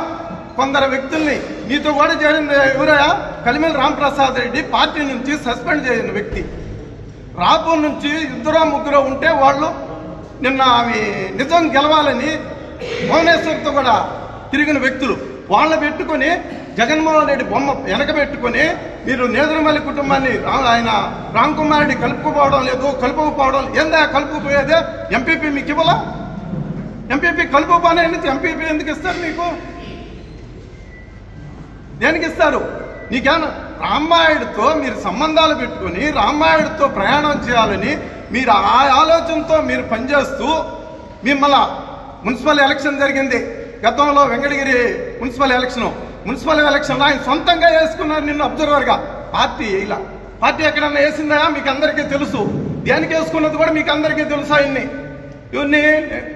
కొందరు వ్యక్తుల్ని నీతో కూడా చేరింది ఎవరయ్యా? కలిమిల్ రాంప్రసాద్ రెడ్డి పార్టీ నుంచి సస్పెండ్ చేసిన వ్యక్తి. రాపూర్ నుంచి 2-3 ఉంటే వాళ్ళు నిన్న అవి నిజం గెలవాలని భువనేశ్వర్తో కూడా తిరిగిన వ్యక్తులు. వాళ్ళని పెట్టుకొని జగన్మోహన్ రెడ్డి బొమ్మ వెనకబెట్టుకొని మీరు నేదురుమల్లి కుటుంబాన్ని ఆయన రామ్ కుమార్ రెడ్డి కలుపుకుపోవడం లేదు, కలుపుకుపోవడం ఏందా? కలుపుకుపోయేదే ఎంపీపీ మీకు ఇవ్వాలా? ఎంపీపీ కలుపుకోనే ఎంపీపీ ఎందుకు ఇస్తారు? మీకు దేనికి ఇస్తారు? నీకేమన్నా రామాయుడితో మీరు సంబంధాలు పెట్టుకొని రామాయుడితో ప్రయాణం చేయాలని మీరు ఆ ఆలోచనతో మీరు పనిచేస్తూ మిమ్మల్ని మున్సిపల్ ఎలక్షన్ జరిగింది గతంలో వెంకటగిరి మున్సిపల్ ఎలక్షన్ ఆయన సొంతంగా వేసుకున్నారు నిన్ను అబ్జర్వర్గా. పార్టీ ఇలా పార్టీ ఎక్కడన్నా వేసిందా మీకు అందరికీ తెలుసు. దేనికి వేసుకున్నది కూడా మీకు అందరికీ తెలుసు. ఆయన్ని ఇవన్నీ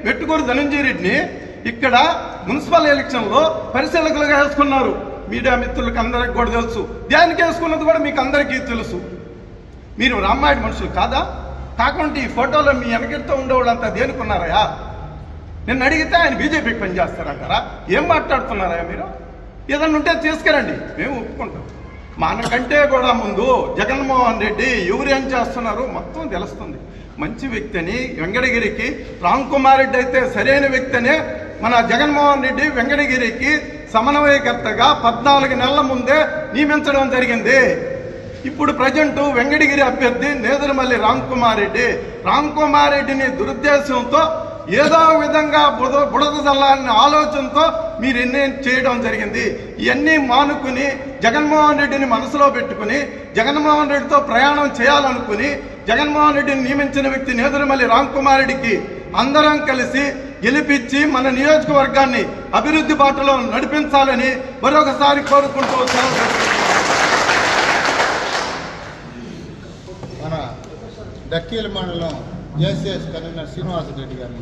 మెట్టుకూరు ధనంజయ రెడ్డిని ఇక్కడ మున్సిపల్ ఎలక్షన్లో పరిశీలకులుగా వేసుకున్నారు. మీడియా మిత్రులకు అందరికి కూడా తెలుసు. దేనికి వేసుకున్నది కూడా మీకు అందరికీ తెలుసు. మీరు రామాయుడు మనుషులు కాదా? కాకుండా ఈ ఫోటోలో మీ వెనకెడుతూ ఉండేవాళ్ళంతా దేనికున్నారయా? నిన్ను అడిగితే ఆయన బీజేపీకి పనిచేస్తారంటారా? ఏం మాట్లాడుతున్నారా మీరు? ఏదన్నా ఉంటే తీసుకురండి, మేము ఒప్పుకుంటాం. మనకంటే కూడా ముందు జగన్మోహన్ రెడ్డి ఎవరు ఏం చేస్తున్నారు మొత్తం తెలుస్తుంది. మంచి వ్యక్తి అని వెంకటగిరికి రామ్ కుమార్ రెడ్డి అయితే సరైన వ్యక్తి అనే మన జగన్మోహన్ రెడ్డి వెంకటగిరికి సమన్వయకర్తగా 14 నెలల ముందే నియమించడం జరిగింది. ఇప్పుడు ప్రజెంట్ వెంకటగిరి అభ్యర్థి నేదురుమల్లి రామ్ కుమార్ రెడ్డిని దురుద్దేశంతో ఏదో విధంగా బుడద చల్లాలని ఆలోచనతో మీరు ఎన్ని చేయడం జరిగింది. ఇవన్నీ మానుకుని జగన్మోహన్ రెడ్డిని మనసులో పెట్టుకుని జగన్మోహన్ రెడ్డితో ప్రయాణం చేయాలనుకుని జగన్మోహన్ రెడ్డిని నియమించిన వ్యక్తి నేదురుమల్లి రామ్ కుమార్ రెడ్డికి అందరం కలిసి గెలిపించి మన నియోజకవర్గాన్ని అభివృద్ధి బాటలో నడిపించాలని మరొకసారి కోరుకుంటూ మన డక్కీల మండలం జేసీఎస్ కన్వీనర్ శ్రీనివాసరెడ్డి గారు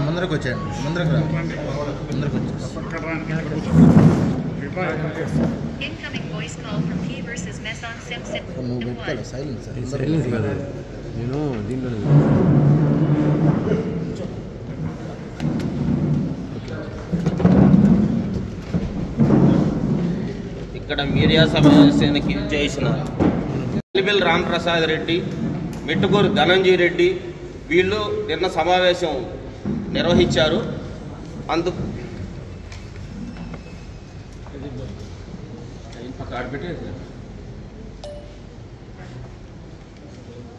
ముందరకు వచ్చాయండి. ముందరకు నువ్వు పెట్టుకోవాలి సైలెన్స్ కదా నేను దీంట్లో ఇక్కడ మీడియా సమావేశానికి చేసిన కలిమిల్ రాంప్రసాద్ రెడ్డి, మెట్టుకూరు ధనంజయ రెడ్డి వీళ్ళు నిన్న సమావేశం నిర్వహించారు. అందుకు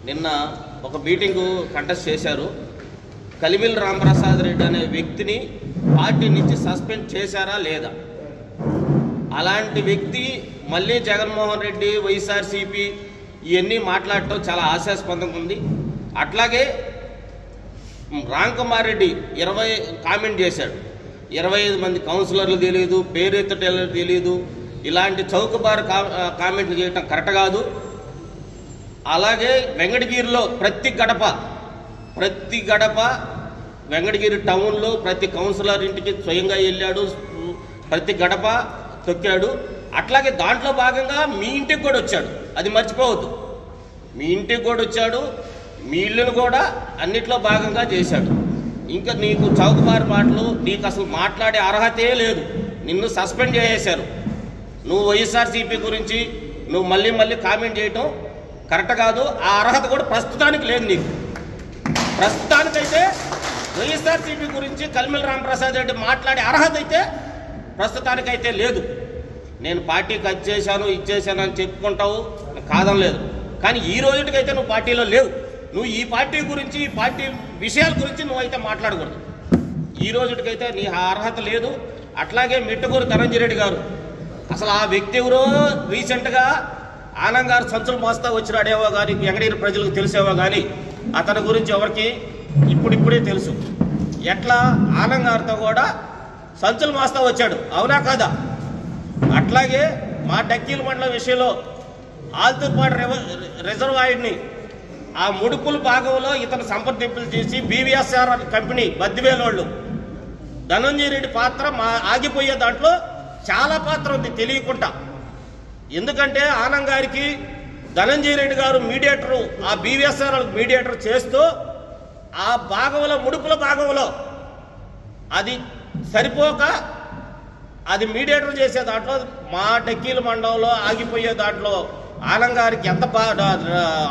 నిన్న ఒక మీటింగు కండక్ట్ చేశారు. కలిమిల్ రాంప్రసాద్ రెడ్డి అనే వ్యక్తిని పార్టీ నుంచి సస్పెండ్ చేశారా లేదా? అలాంటి వ్యక్తి మళ్ళీ జగన్మోహన్ రెడ్డి వైఎస్ఆర్సీపీ ఇవన్నీ మాట్లాడటం చాలా హాస్యాస్పదంగా ఉంది. అట్లాగే రామ్ కుమార్ రెడ్డి 20 కామెంట్ చేశాడు. 25 మంది కౌన్సిలర్లు తెలియదు, పేరెత్తటలు తెలియదు, ఇలాంటి చౌకబారు కామెంట్లు చేయటం కరెక్ట్ కాదు. అలాగే వెంకటగిరిలో ప్రతి గడప వెంకటగిరి టౌన్లో ప్రతి కౌన్సిలర్ ఇంటికి స్వయంగా వెళ్ళాడు, ప్రతి గడప తొక్కాడు. అట్లాగే దాంట్లో భాగంగా మీ ఇంటికి కూడా వచ్చాడు, అది మర్చిపోవద్దు. మీ ఇంటికి కూడా వచ్చాడు, మీ ఇల్లును కూడా అన్నిట్లో భాగంగా చేశాడు. ఇంకా నీకు చౌకబారు మాటలు, నీకు అసలు మాట్లాడే అర్హతే లేదు. నిన్ను సస్పెండ్ చేసేశారు. నువ్వు వైఎస్ఆర్సీపీ గురించి నువ్వు మళ్ళీ కామెంట్ చేయటం కరెక్ట్ కాదు. ఆ అర్హత కూడా ప్రస్తుతానికి లేదు నీకు. ప్రస్తుతానికైతే వైఎస్ఆర్సీపీ గురించి కలిమిల్ రాంప్రసాద్ రెడ్డి మాట్లాడే అర్హత అయితే ప్రస్తుతానికైతే లేదు. నేను పార్టీకి అది చేశాను ఇది చేశాను అని చెప్పుకుంటావు, కాదనలేదు. కానీ ఈ రోజుకైతే నువ్వు పార్టీలో లేవు. నువ్వు ఈ పార్టీ గురించి, ఈ పార్టీ విషయాల గురించి నువ్వైతే మాట్లాడకూడదు. ఈ రోజుకైతే నీ అర్హత లేదు. అట్లాగే మిట్టకూరు ధనంజయ రెడ్డి గారు, అసలు ఆ వ్యక్తి ఎవరో రీసెంట్గా ఆనంద్ గారు సంచులు మోస్తా వచ్చినాడేవో కానీ వెంకటగిరి ప్రజలకు తెలిసేవో కానీ అతని గురించి ఎవరికి ఇప్పుడిప్పుడే తెలుసు. ఎట్లా ఆనంద్ గారితో కూడా సంచులు మోస్తా వచ్చాడు, అవునా కాదా? అట్లాగే మా డక్కీల మండలం విషయంలో ఆల్తూర్పాడు రిజర్వాయర్ని ఆ ముడుపుల భాగంలో ఇతను సంప్రదింపులు చేసి బీవీఎస్ఆర్ కంపెనీ బద్దివేలోళ్ళు ధనంజయ రెడ్డి పాత్ర ఆగిపోయే దాంట్లో చాలా పాత్ర ఉంది తెలియకుండా. ఎందుకంటే ఆనంద్ గారికి ధనంజయ రెడ్డి గారు మీడియేటరు, ఆ బీవీఎస్ఆర్ మీడియేటర్ చేస్తూ ఆ భాగంలో ముడుపుల భాగంలో అది సరిపోక అది మీడియేటర్ చేసే దాంట్లో మా డక్కీల మండలంలో ఆగిపోయే దాంట్లో ఆనంద్ గారికి ఎంత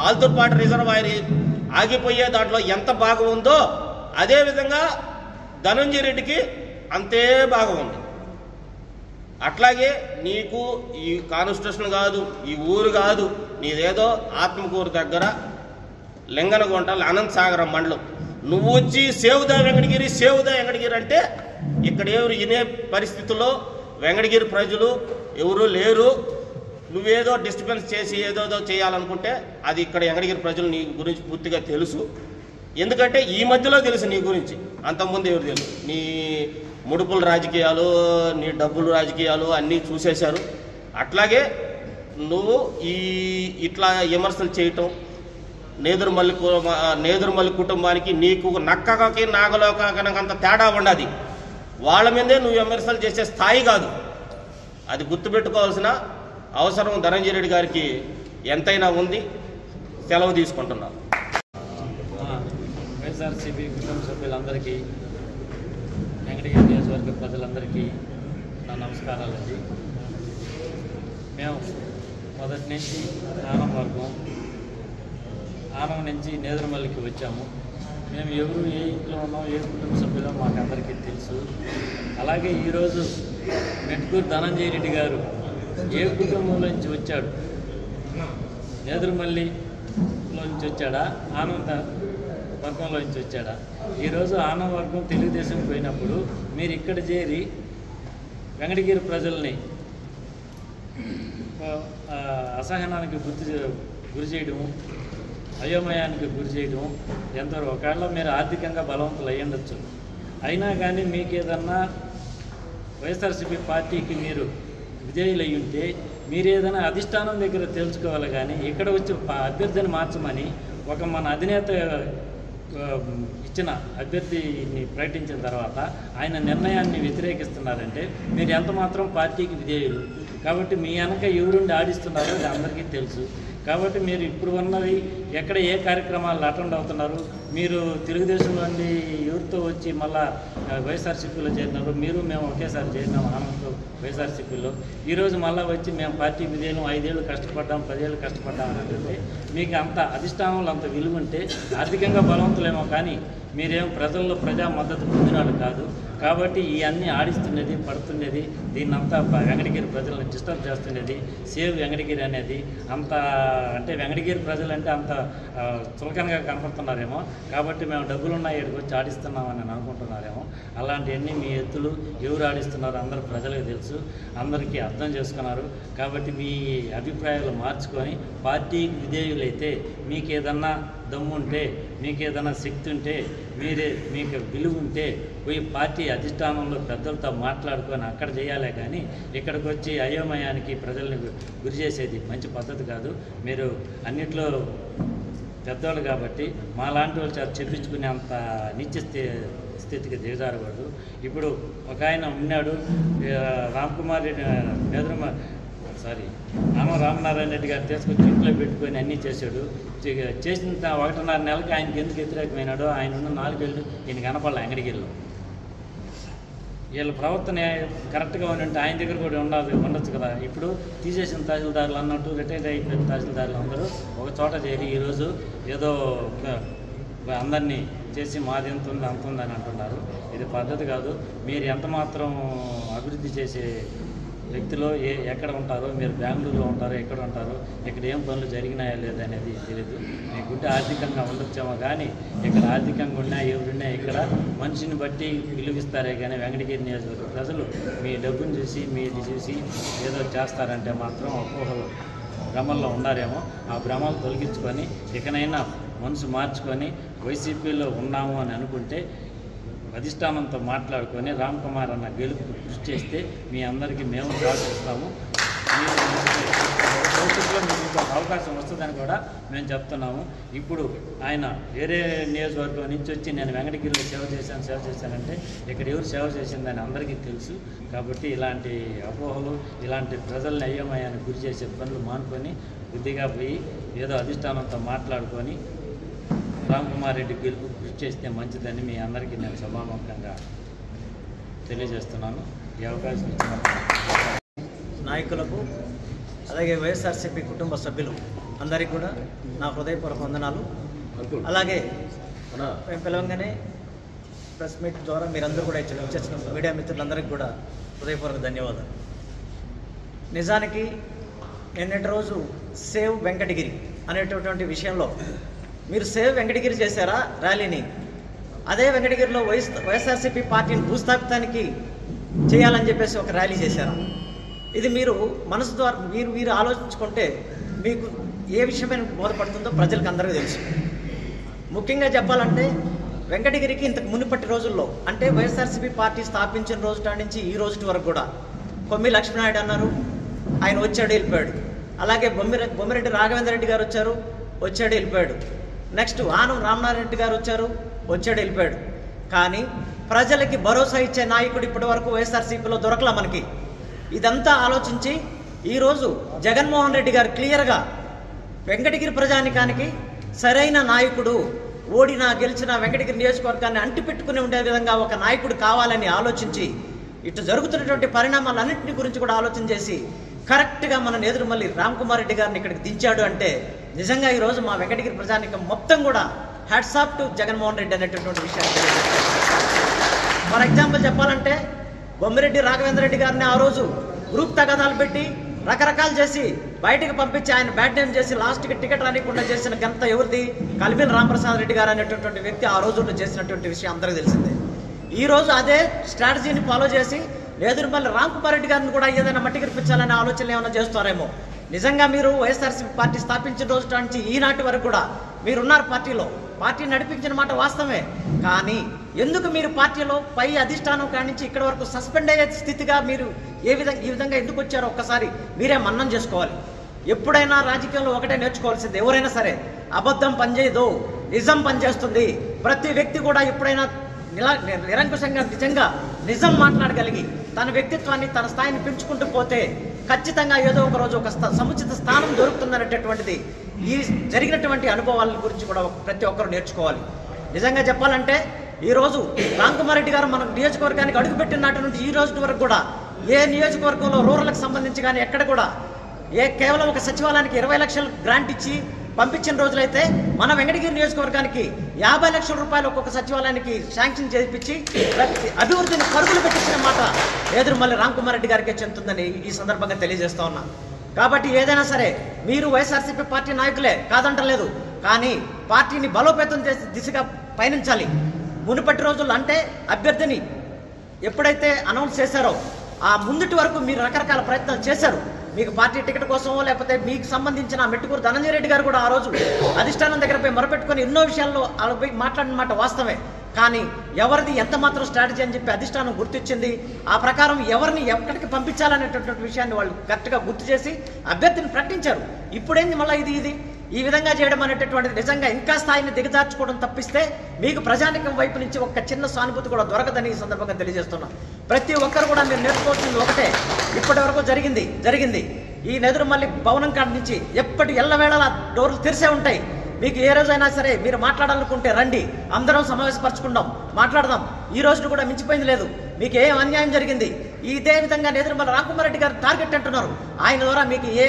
ఆల్తూర్పాడు రిజర్వాయర్ ఆగిపోయే దాంట్లో ఎంత భాగం ఉందో అదేవిధంగా ధనంజయ రెడ్డికి అంతే భాగం ఉంది. అట్లాగే నీకు ఈ కాన్స్టిట్యూషన్ కాదు, ఈ ఊరు కాదు, నీదేదో ఆత్మకూరు దగ్గర లింగనగుంట అనంత సాగరం మండలం. నువ్వు వచ్చి సేవుదా వెంకటగిరి అంటే ఇక్కడ ఎవరు వినే పరిస్థితుల్లో వెంకటగిరి ప్రజలు ఎవరు లేరు. నువ్వేదో డిస్టర్బెన్స్ చేసి ఏదోదో చేయాలనుకుంటే అది ఇక్కడ వెంకటగిరి ప్రజలు నీ గురించి పూర్తిగా తెలుసు. ఎందుకంటే ఈ మధ్యలో తెలుసు నీ గురించి, అంతకుముందు ఎవరు తెలుసు. నీ ముడుపుల రాజకీయాలు, నీ డబ్బులు రాజకీయాలు అన్నీ చూసేశారు. అట్లాగే నువ్వు ఇట్లా విమర్శలు చేయటం, నేదురుమల్లి కుటుంబానికి నీకు నక్కకి నాగలోకంత తేడా ఉండదు. వాళ్ళ మీదే నువ్వు విమర్శలు చేసే స్థాయి కాదు. అది గుర్తుపెట్టుకోవాల్సిన అవసరం ధనంజయ రెడ్డి గారికి ఎంతైనా ఉంది. సెలవు తీసుకుంటున్నాను. వైఎస్ఆర్సీపీ కుటుంబ సభ్యులందరికీ, వెంకటగిరి నియోజకవర్గ ప్రజలందరికీ నా నమస్కారాలండి. మేము మొదటి నుంచి ఆనం నుంచి నేదురుమల్లికి వచ్చాము. మేము ఎవరు ఏ ఇంట్లో ఉన్నాం, ఏ కుటుంబ సభ్యులో మాకు అందరికీ తెలుసు. అలాగే ఈరోజు మెట్కూరు ధనంజయ రెడ్డి గారు ఏ కుటుంబంలో నుంచి వచ్చాడు? నేదురుమల్లిలో నుంచి వచ్చాడా, ఆనంద వర్గంలో నుంచి వచ్చాడా? ఈరోజు ఆనంద వర్గం తెలుగుదేశం పోయినప్పుడు మీరు ఇక్కడ చేరి వెంకటగిరి ప్రజల్ని అసహనానికి గురి చేయడం, అయోమయానికి గురి చేయడం ఎంతవరకు? ఒకవేళ మీరు ఆర్థికంగా బలవంతులు అయ్యుండొచ్చు, అయినా కానీ మీకు ఏదన్నా వైఎస్ఆర్సీపీ పార్టీకి మీరు విధేయులు అయ్యి ఉంటే మీరు ఏదైనా అధిష్టానం దగ్గర తెలుసుకోవాలి. కానీ ఇక్కడ వచ్చి అభ్యర్థిని మార్చమని మన అధినేత ఇచ్చిన అభ్యర్థిని ప్రకటించిన తర్వాత ఆయన నిర్ణయాన్ని వ్యతిరేకిస్తున్నారంటే మీరు ఎంత మాత్రం పార్టీకి విధేయులు. కాబట్టి మీ వెనక ఎవరుండి ఆడిస్తున్నారో అది అందరికీ తెలుసు. కాబట్టి మీరు ఇప్పుడు ఉన్నది ఎక్కడ ఏ కార్యక్రమాలు అటెండ్ అవుతున్నారు? మీరు తెలుగుదేశంలో నుండి ఎవరితో వచ్చి మళ్ళా వైఎస్ఆర్సీపీలో చేరినారు? మేము ఒకేసారి చేరినాం ఆనందంతో వైఎస్ఆర్సీపీలో. ఈరోజు మళ్ళీ వచ్చి మేము పార్టీ విధేయం 5 ఏళ్ళు కష్టపడ్డాం, 10 ఏళ్ళు కష్టపడ్డాం అంటే మీకు అంత అధిష్టానంలో అంత విలువ ఉంటే ఆర్థికంగా బలవంతులేమో కానీ మీరేం ప్రజల్లో ప్రజా మద్దతు పొందినాడు కాదు. కాబట్టి ఇవన్నీ ఆడిస్తున్నది, పడుతున్నది, దీన్నంతా వెంకటగిరి ప్రజలను డిస్టర్బ్ చేస్తున్నది. సేవ్ వెంకటగిరి అనేది అంత అంటే వెంకటగిరి ప్రజలు అంటే అంత చులకనగా కనపడుతున్నారేమో. కాబట్టి మేము డబ్బులున్న ఇక్కడికి వచ్చి ఆడిస్తున్నామని అనుకుంటున్నారేమో. అలాంటివన్నీ మీ ఎత్తులు ఎవరు ఆడిస్తున్నారో అందరూ ప్రజలకు తెలుసు, అందరికీ అర్థం చేసుకున్నారు. కాబట్టి మీ అభిప్రాయాలు మార్చుకొని పార్టీకి విధేయులైతే మీకు ఏదన్నా దమ్ముంటే, మీకు ఏదైనా శక్తి ఉంటే, మీకు విలువ ఉంటే పోయి పార్టీ అధిష్టానంలో పెద్దలతో మాట్లాడుకొని అక్కడ చేయాలే కానీ ఇక్కడికి వచ్చి అయోమయానికి ప్రజల్ని గురి చేసేది మంచి పద్ధతి కాదు. మీరు అన్నిట్లో పెద్దవాళ్ళు కాబట్టి మా లాంటి వాళ్ళు చెప్పించుకునే అంత నిత్య స్థితికి దిగజారకూడదు. ఇప్పుడు ఒక ఆయన ఉన్నాడు, రామ్కుమార్ రెడ్డి రామనారాయణ రెడ్డి గారు తీసుకొచ్చి ఇంట్లో పెట్టుకొని అన్నీ చేశాడు. చేసిన 1.5 నెలకి ఆయనకి ఎందుకు వ్యతిరేకమైనాడో ఆయన ఉన్న 4 ఏళ్ళు ఈయన కనపడాలి వెంకటగిరిలో. వీళ్ళ ప్రవర్తన కరెక్ట్గా ఉంటే ఆయన దగ్గర కూడా ఉండొచ్చు కదా. ఇప్పుడు తీసేసిన తహసీల్దారులు అన్నట్టు రిటైర్ అయిపోయిన తహసీల్దారులు అందరూ ఒక చోట చేరి ఈరోజు ఏదో అందరినీ చేసి మాది ఎంత ఉంది అంత ఉందని అంటున్నారు. ఇది పద్ధతి కాదు. మీరు ఎంత మాత్రం అభివృద్ధి చేసే వ్యక్తిలో ఎక్కడ ఉంటారో, మీరు బెంగళూరులో ఉంటారో, ఎక్కడ ఉంటారో, ఇక్కడ ఏం పనులు జరిగినాయా లేదా అనేది తెలియదు. మీ గుడ్డ ఆర్థికంగా ఉండొచ్చేమో కానీ ఇక్కడ ఆర్థికంగా ఉన్నా ఎవరున్నా ఇక్కడ మనిషిని బట్టి విలువిస్తారే కానీ వెంకటగిరి నియోజకవర్గ ప్రజలు మీ డబ్బును చూసి మీది చూసి ఏదో చేస్తారంటే మాత్రం అపోహలు భ్రమల్లో ఉన్నారేమో. ఆ భ్రమలు తొలగించుకొని ఇకనైనా మనసు మార్చుకొని వైసీపీలో ఉన్నాము అని అనుకుంటే అధిష్టానంతో మాట్లాడుకొని రామ్ కుమార్ అన్న గెలుపుకు కృషి చేస్తే మీ అందరికీ మేము సహకరిస్తాము. భవిష్యత్తులో మీకు ఇంకొక అవకాశం వస్తుందని కూడా మేము చెప్తున్నాము. ఇప్పుడు ఆయన వేరే నియోజకవర్గం నుంచి వచ్చి నేను వెంకటగిరిలో సేవ చేశానంటే ఇక్కడ ఎవరు సేవ చేసిందని అందరికీ తెలుసు. కాబట్టి ఇలాంటి అపోహలు, ఇలాంటి ప్రజల్ని అయోమయానికి గురి చేసే పనులు మానుకొని బుద్ధిగా పోయి ఏదో అధిష్టానంతో మాట్లాడుకొని రామ్ కుమార్ రెడ్డి గెలుపు కృషి చేస్తే మంచిదని మీ అందరికీ నేను సభాముఖంగా తెలియజేస్తున్నాను. ఈ అవకాశం ఇచ్చిన నాయకులకు అలాగే వైఎస్ఆర్సీపీ కుటుంబ సభ్యులు అందరికీ కూడా నా హృదయపూర్వక వందనాలు. అలాగే మేము పిలవంగానే ప్రెస్ మీట్ ద్వారా మీరందరూ కూడా ఇచ్చిన మీడియా మిత్రులందరికీ కూడా హృదయపూర్వక ధన్యవాదాలు. నిజానికి నిన్నటి రోజు సేవ్ వెంకటగిరి అనేటటువంటి విషయంలో మీరు సేవ్ వెంకటగిరి చేశారా ర్యాలీని? అదే వెంకటగిరిలో వైఎస్ఆర్సీపీ పార్టీని భూస్థాపితానికి చేయాలని చెప్పేసి ఒక ర్యాలీ చేశారా? ఇది మీరు మనసు ద్వారా మీరు ఆలోచించుకుంటే మీకు ఏ విషయమైన బోధపడుతుందో ప్రజలకు అందరికీ తెలుసు. ముఖ్యంగా చెప్పాలంటే వెంకటగిరికి ఇంతకు మునుపటి రోజుల్లో అంటే వైఎస్ఆర్సీపీ పార్టీ స్థాపించిన రోజు నుంచి ఈ రోజు వరకు కూడా కొమ్మి లక్ష్మీనాయుడు అన్నారు, ఆయన వచ్చాడు వెళ్ళిపోయాడు. అలాగే బొమ్మిరెడ్డి రాఘవేంద్ర రెడ్డి గారు వచ్చారు, వచ్చాడు వెళ్ళిపోయాడు. నెక్స్ట్ ఆనం రామనారాయణ రెడ్డి గారు వచ్చారు, వచ్చాడు వెళ్ళిపోయాడు. కానీ ప్రజలకి భరోసా ఇచ్చే నాయకుడు ఇప్పటి వరకు వైఎస్ఆర్సీపీలో దొరకలా మనకి. ఇదంతా ఆలోచించి ఈరోజు జగన్మోహన్ రెడ్డి గారు క్లియర్గా వెంకటగిరి ప్రజానికానికి సరైన నాయకుడు, ఓడినా గెలిచిన వెంకటగిరి నియోజకవర్గాన్ని అంటిపెట్టుకుని ఉండే విధంగా ఒక నాయకుడు కావాలని ఆలోచించి ఇటు జరుగుతున్నటువంటి పరిణామాలన్నింటినీ గురించి కూడా ఆలోచన చేసి కరెక్ట్గా మన నేదురుమల్లి రామ్ కుమార్ రెడ్డి గారిని ఇక్కడికి దించాడు అంటే నిజంగా ఈరోజు మా వెంకటగిరి ప్రజానికం మొత్తం కూడా hats off to Jaganmohan Reddy అనేటటువంటి విషయాన్ని. ఫర్ ఎగ్జాంపుల్ చెప్పాలంటే బొమ్మిరెడ్డి రాఘవేంద్ర రెడ్డి గారిని ఆ రోజు గ్రూప్ తగాదాలు పెట్టి రకరకాలు చేసి బయటకు పంపించి ఆయన బ్యాడ్ నేమ్ చేసి లాస్ట్కి టికెట్ రానికుండా చేసిన ఘనత ఎవరిది? కలిమిల్ రామప్రసాద్ రెడ్డి గారు అనేటటువంటి వ్యక్తి ఆ రోజుల్లో చేసినటువంటి విషయం అందరికీ తెలిసిందే. ఈరోజు అదే స్ట్రాటజీని ఫాలో చేసి నేదురుమల్లి రామ్ కుమార్ రెడ్డి గారిని కూడా ఏదైనా మట్టి కనిపించాలనే ఆలోచనలు ఏమైనా చేస్తారేమో. నిజంగా మీరు వైఎస్ఆర్సీపీ పార్టీ స్థాపించిన రోజు నుంచి ఈనాటి వరకు కూడా మీరున్నారు పార్టీలో, పార్టీ నడిపించిన మాట వాస్తవమే. కానీ ఎందుకు మీరు పార్టీలో పై అధిష్టానం కాడి నుంచి ఇక్కడ వరకు సస్పెండ్ అయ్యే స్థితిగా మీరు ఈ విధంగా ఎందుకు వచ్చారో ఒక్కసారి మీరే మన్నం చేసుకోవాలి. ఎప్పుడైనా రాజకీయంలో ఒకటే నేర్చుకోవాల్సింది, ఎవరైనా సరే అబద్ధం పనిచేయదు, నిజం పనిచేస్తుంది. ప్రతి వ్యక్తి కూడా ఎప్పుడైనా నిరంకుశంగా నిజంగా నిజం మాట్లాడగలిగి తన వ్యక్తిత్వాన్ని తన స్థాయిని పెంచుకుంటూ పోతే ఖచ్చితంగా ఏదో ఒక రోజు ఒక సముచిత స్థానం దొరుకుతుందనేటటువంటిది ఈ జరిగినటువంటి అనుభవాల గురించి కూడా ప్రతి ఒక్కరు నేర్చుకోవాలి. నిజంగా చెప్పాలంటే ఈరోజు రామ్ కుమార్ రెడ్డి గారు మన నియోజకవర్గానికి అడుగుపెట్టిన నాటి నుంచి ఈ రోజు వరకు కూడా ఏ నియోజకవర్గంలో రూరల్కి సంబంధించి కానీ ఎక్కడ కూడా కేవలం ఒక సచివాలయానికి 20 లక్షలు గ్రాంట్ ఇచ్చి పంపించిన రోజులైతే మన వెంకటగిరి నియోజకవర్గానికి 50 లక్షల రూపాయలు ఒక్కొక్క సచివాలయానికి శాంక్షన్ చేయించి అభివృద్ధిని పరుగులు పెట్టించిన మాట నేదురుమల్లి రామ్ కుమార్ రెడ్డి గారికే చెందుతుందని ఈ సందర్భంగా తెలియజేస్తా ఉన్నా. కాబట్టి ఏదైనా సరే మీరు వైఎస్ఆర్సీపీ పార్టీ నాయకులే కాదంటలేదు, కానీ పార్టీని బలోపేతం చేసే దిశగా పయనించాలి. మునుపటి రోజుల్లో అంటే అభ్యర్థిని ఎప్పుడైతే అనౌన్స్ చేశారో ఆ ముందుటి వరకు మీరు రకరకాల ప్రయత్నాలు చేశారు. మీకు పార్టీ టికెట్ కోసమో లేకపోతే మీకు సంబంధించిన మెట్టుకూరు ధనంజయ రెడ్డి గారు కూడా ఆ రోజు అధిష్టానం దగ్గర పోయి మొరపెట్టుకొని ఎన్నో విషయాల్లో మాట్లాడిన మాట వాస్తవమే. కానీ ఎవరిది ఎంత మాత్రం స్ట్రాటజీ అని చెప్పి అధిష్టానం గుర్తించింది. ఆ ప్రకారం ఎవరిని ఎక్కడికి పంపించాలనేటటువంటి విషయాన్ని వాళ్ళు కరెక్ట్గా గుర్తు చేసి అభ్యర్థిని ప్రకటించారు. ఇప్పుడేంది మళ్ళీ ఇది ఈ విధంగా చేయడం అనేటటువంటిది నిజంగా ఇంకా స్థాయిని దిగజార్చుకోవడం తప్పిస్తే మీకు ప్రజానికం వైపు నుంచి ఒక చిన్న సానుభూతి కూడా దొరకదని ఈ సందర్భంగా తెలియజేస్తున్నాం. ప్రతి ఒక్కరు కూడా మీరు నేర్చుకోవాల్సింది ఒకటే, ఇప్పటి వరకు జరిగింది ఈ నేదురుమల్లి భవనం కాడ నుంచి ఎప్పటి ఎల్లవేళలా డోర్లు తెరిసే ఉంటాయి. మీకు ఏ రోజైనా సరే మీరు మాట్లాడాలనుకుంటే రండి, అందరం సమావేశపరచుకుందాం, మాట్లాడదాం. ఈ రోజును కూడా మించిపోయింది లేదు. మీకు ఏ అన్యాయం జరిగింది, ఇదే విధంగా నేదురుమల్లి రామ్ కుమార్ రెడ్డి గారు టార్గెట్ అంటున్నారు. ఆయన ద్వారా మీకు ఏ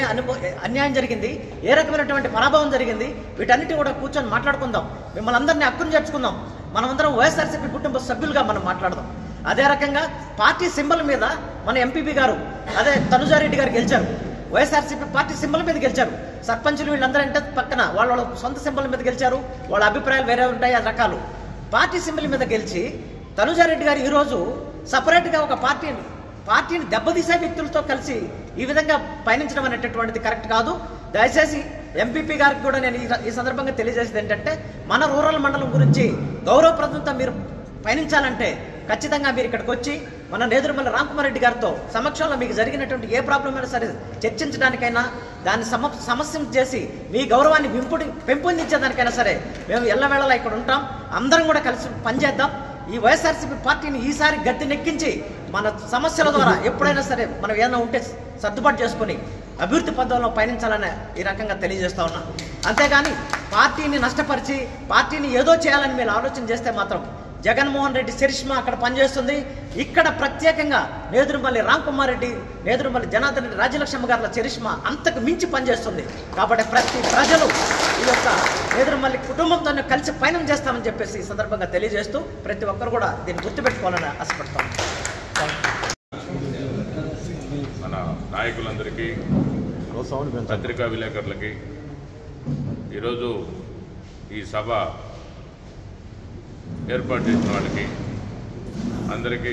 అన్యాయం జరిగింది, ఏ రకమైనటువంటి పరాభవం జరిగింది, వీటన్నిటి కూడా కూర్చొని మాట్లాడుకుందాం. మిమ్మల్ని అందరినీ హక్కును చేర్చుకుందాం. మనమందరం వైఎస్ఆర్సీపీ కుటుంబ సభ్యులుగా మనం మాట్లాడదాం. అదే రకంగా పార్టీ సింబల్ మీద మన ఎంపీపీ గారు అదే తనుజారెడ్డి గారు గెలిచారు. వైఎస్ఆర్సీపీ పార్టీ సింబల్ మీద గెలిచారు. సర్పంచులు వీళ్ళందరూ అంటే పక్కన వాళ్ళ సొంత సింబల్ మీద గెలిచారు. వాళ్ళ అభిప్రాయాలు వేరే ఉంటాయి, అది రకాలు. పార్టీ సింబల్ మీద గెలిచి తనుజారెడ్డి గారు ఈరోజు సపరేట్గా ఒక పార్టీని దెబ్బతీసే వ్యక్తులతో కలిసి ఈ విధంగా పయనించడం అనేటటువంటిది కరెక్ట్ కాదు. దయచేసి ఎంపీపీ గారికి కూడా నేను ఈ సందర్భంగా తెలియజేసేది ఏంటంటే, మన రూరల్ మండలం గురించి గౌరవప్రదంతో మీరు పయనించాలంటే ఖచ్చితంగా మీరు ఇక్కడికి వచ్చి మన నేదురుమల్లి రామ్కుమార్ రెడ్డి గారితో సమక్షంలో మీకు జరిగినటువంటి ఏ ప్రాబ్లం అయినా సరే చర్చించడానికైనా, దాన్ని సమస్య చేసి మీ గౌరవాన్ని పెంపొందించేదానికైనా సరే మేము ఎల్లవేళలా ఇక్కడ ఉంటాం. అందరం కూడా కలిసి పనిచేద్దాం. ఈ వైఎస్ఆర్సీపీ పార్టీని ఈసారి గద్దెనెక్కించి మన సమస్యల ద్వారా ఎప్పుడైనా సరే మనం ఏదైనా ఉంటే సర్దుబాటు చేసుకుని అభివృద్ధి పథంలో పయనించాలని ఈ రకంగా తెలియజేస్తా ఉన్నా. అంతేగాని పార్టీని నష్టపరిచి పార్టీని ఏదో చేయాలని మీరు ఆలోచన చేస్తే మాత్రం జగన్మోహన్ రెడ్డి చరిష్మా అక్కడ పనిచేస్తుంది. ఇక్కడ ప్రత్యేకంగా నేదురుమల్లి రామ్కుమార్ రెడ్డి, నేదురుమల్లి జనార్దన్ రెడ్డి, రాజ్యలక్ష్మి గారుల చరిష్మా అంతకు మించి పనిచేస్తుంది. కాబట్టి ప్రతి ప్రజలు ఈ యొక్క నేదురుమల్లి కుటుంబంతో కలిసి పయనం చేస్తామని చెప్పేసి ఈ సందర్భంగా తెలియజేస్తూ ప్రతి ఒక్కరు కూడా దీన్ని గుర్తుపెట్టుకోవాలని ఆశపడతాం. మన నాయకులందరికీ, పత్రికా విలేకరులకి ఈరోజు ఈ సభ ఏర్పాటు చేసిన వాళ్ళకి అందరికీ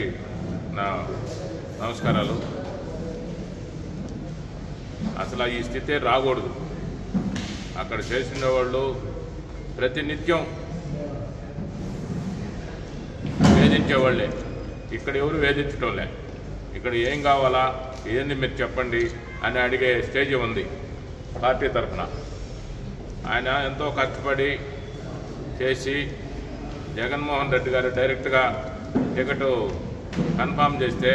నా నమస్కారాలు. అసలు ఈ స్థితే రాకూడదు. అక్కడ చేసిన వాళ్ళు ప్రతినిత్యం వేధించేవాళ్ళే. ఇక్కడ ఎవరు వేధించడంలే. ఇక్కడ ఏం కావాలా, ఏంది మీరు చెప్పండి అని అడిగే స్టేజ్ ఉంది పార్టీ తరఫున. ఆయన ఎంతో కష్టపడి చేసి జగన్మోహన్ రెడ్డి గారు డైరెక్ట్గా టికెట్ కన్ఫామ్ చేస్తే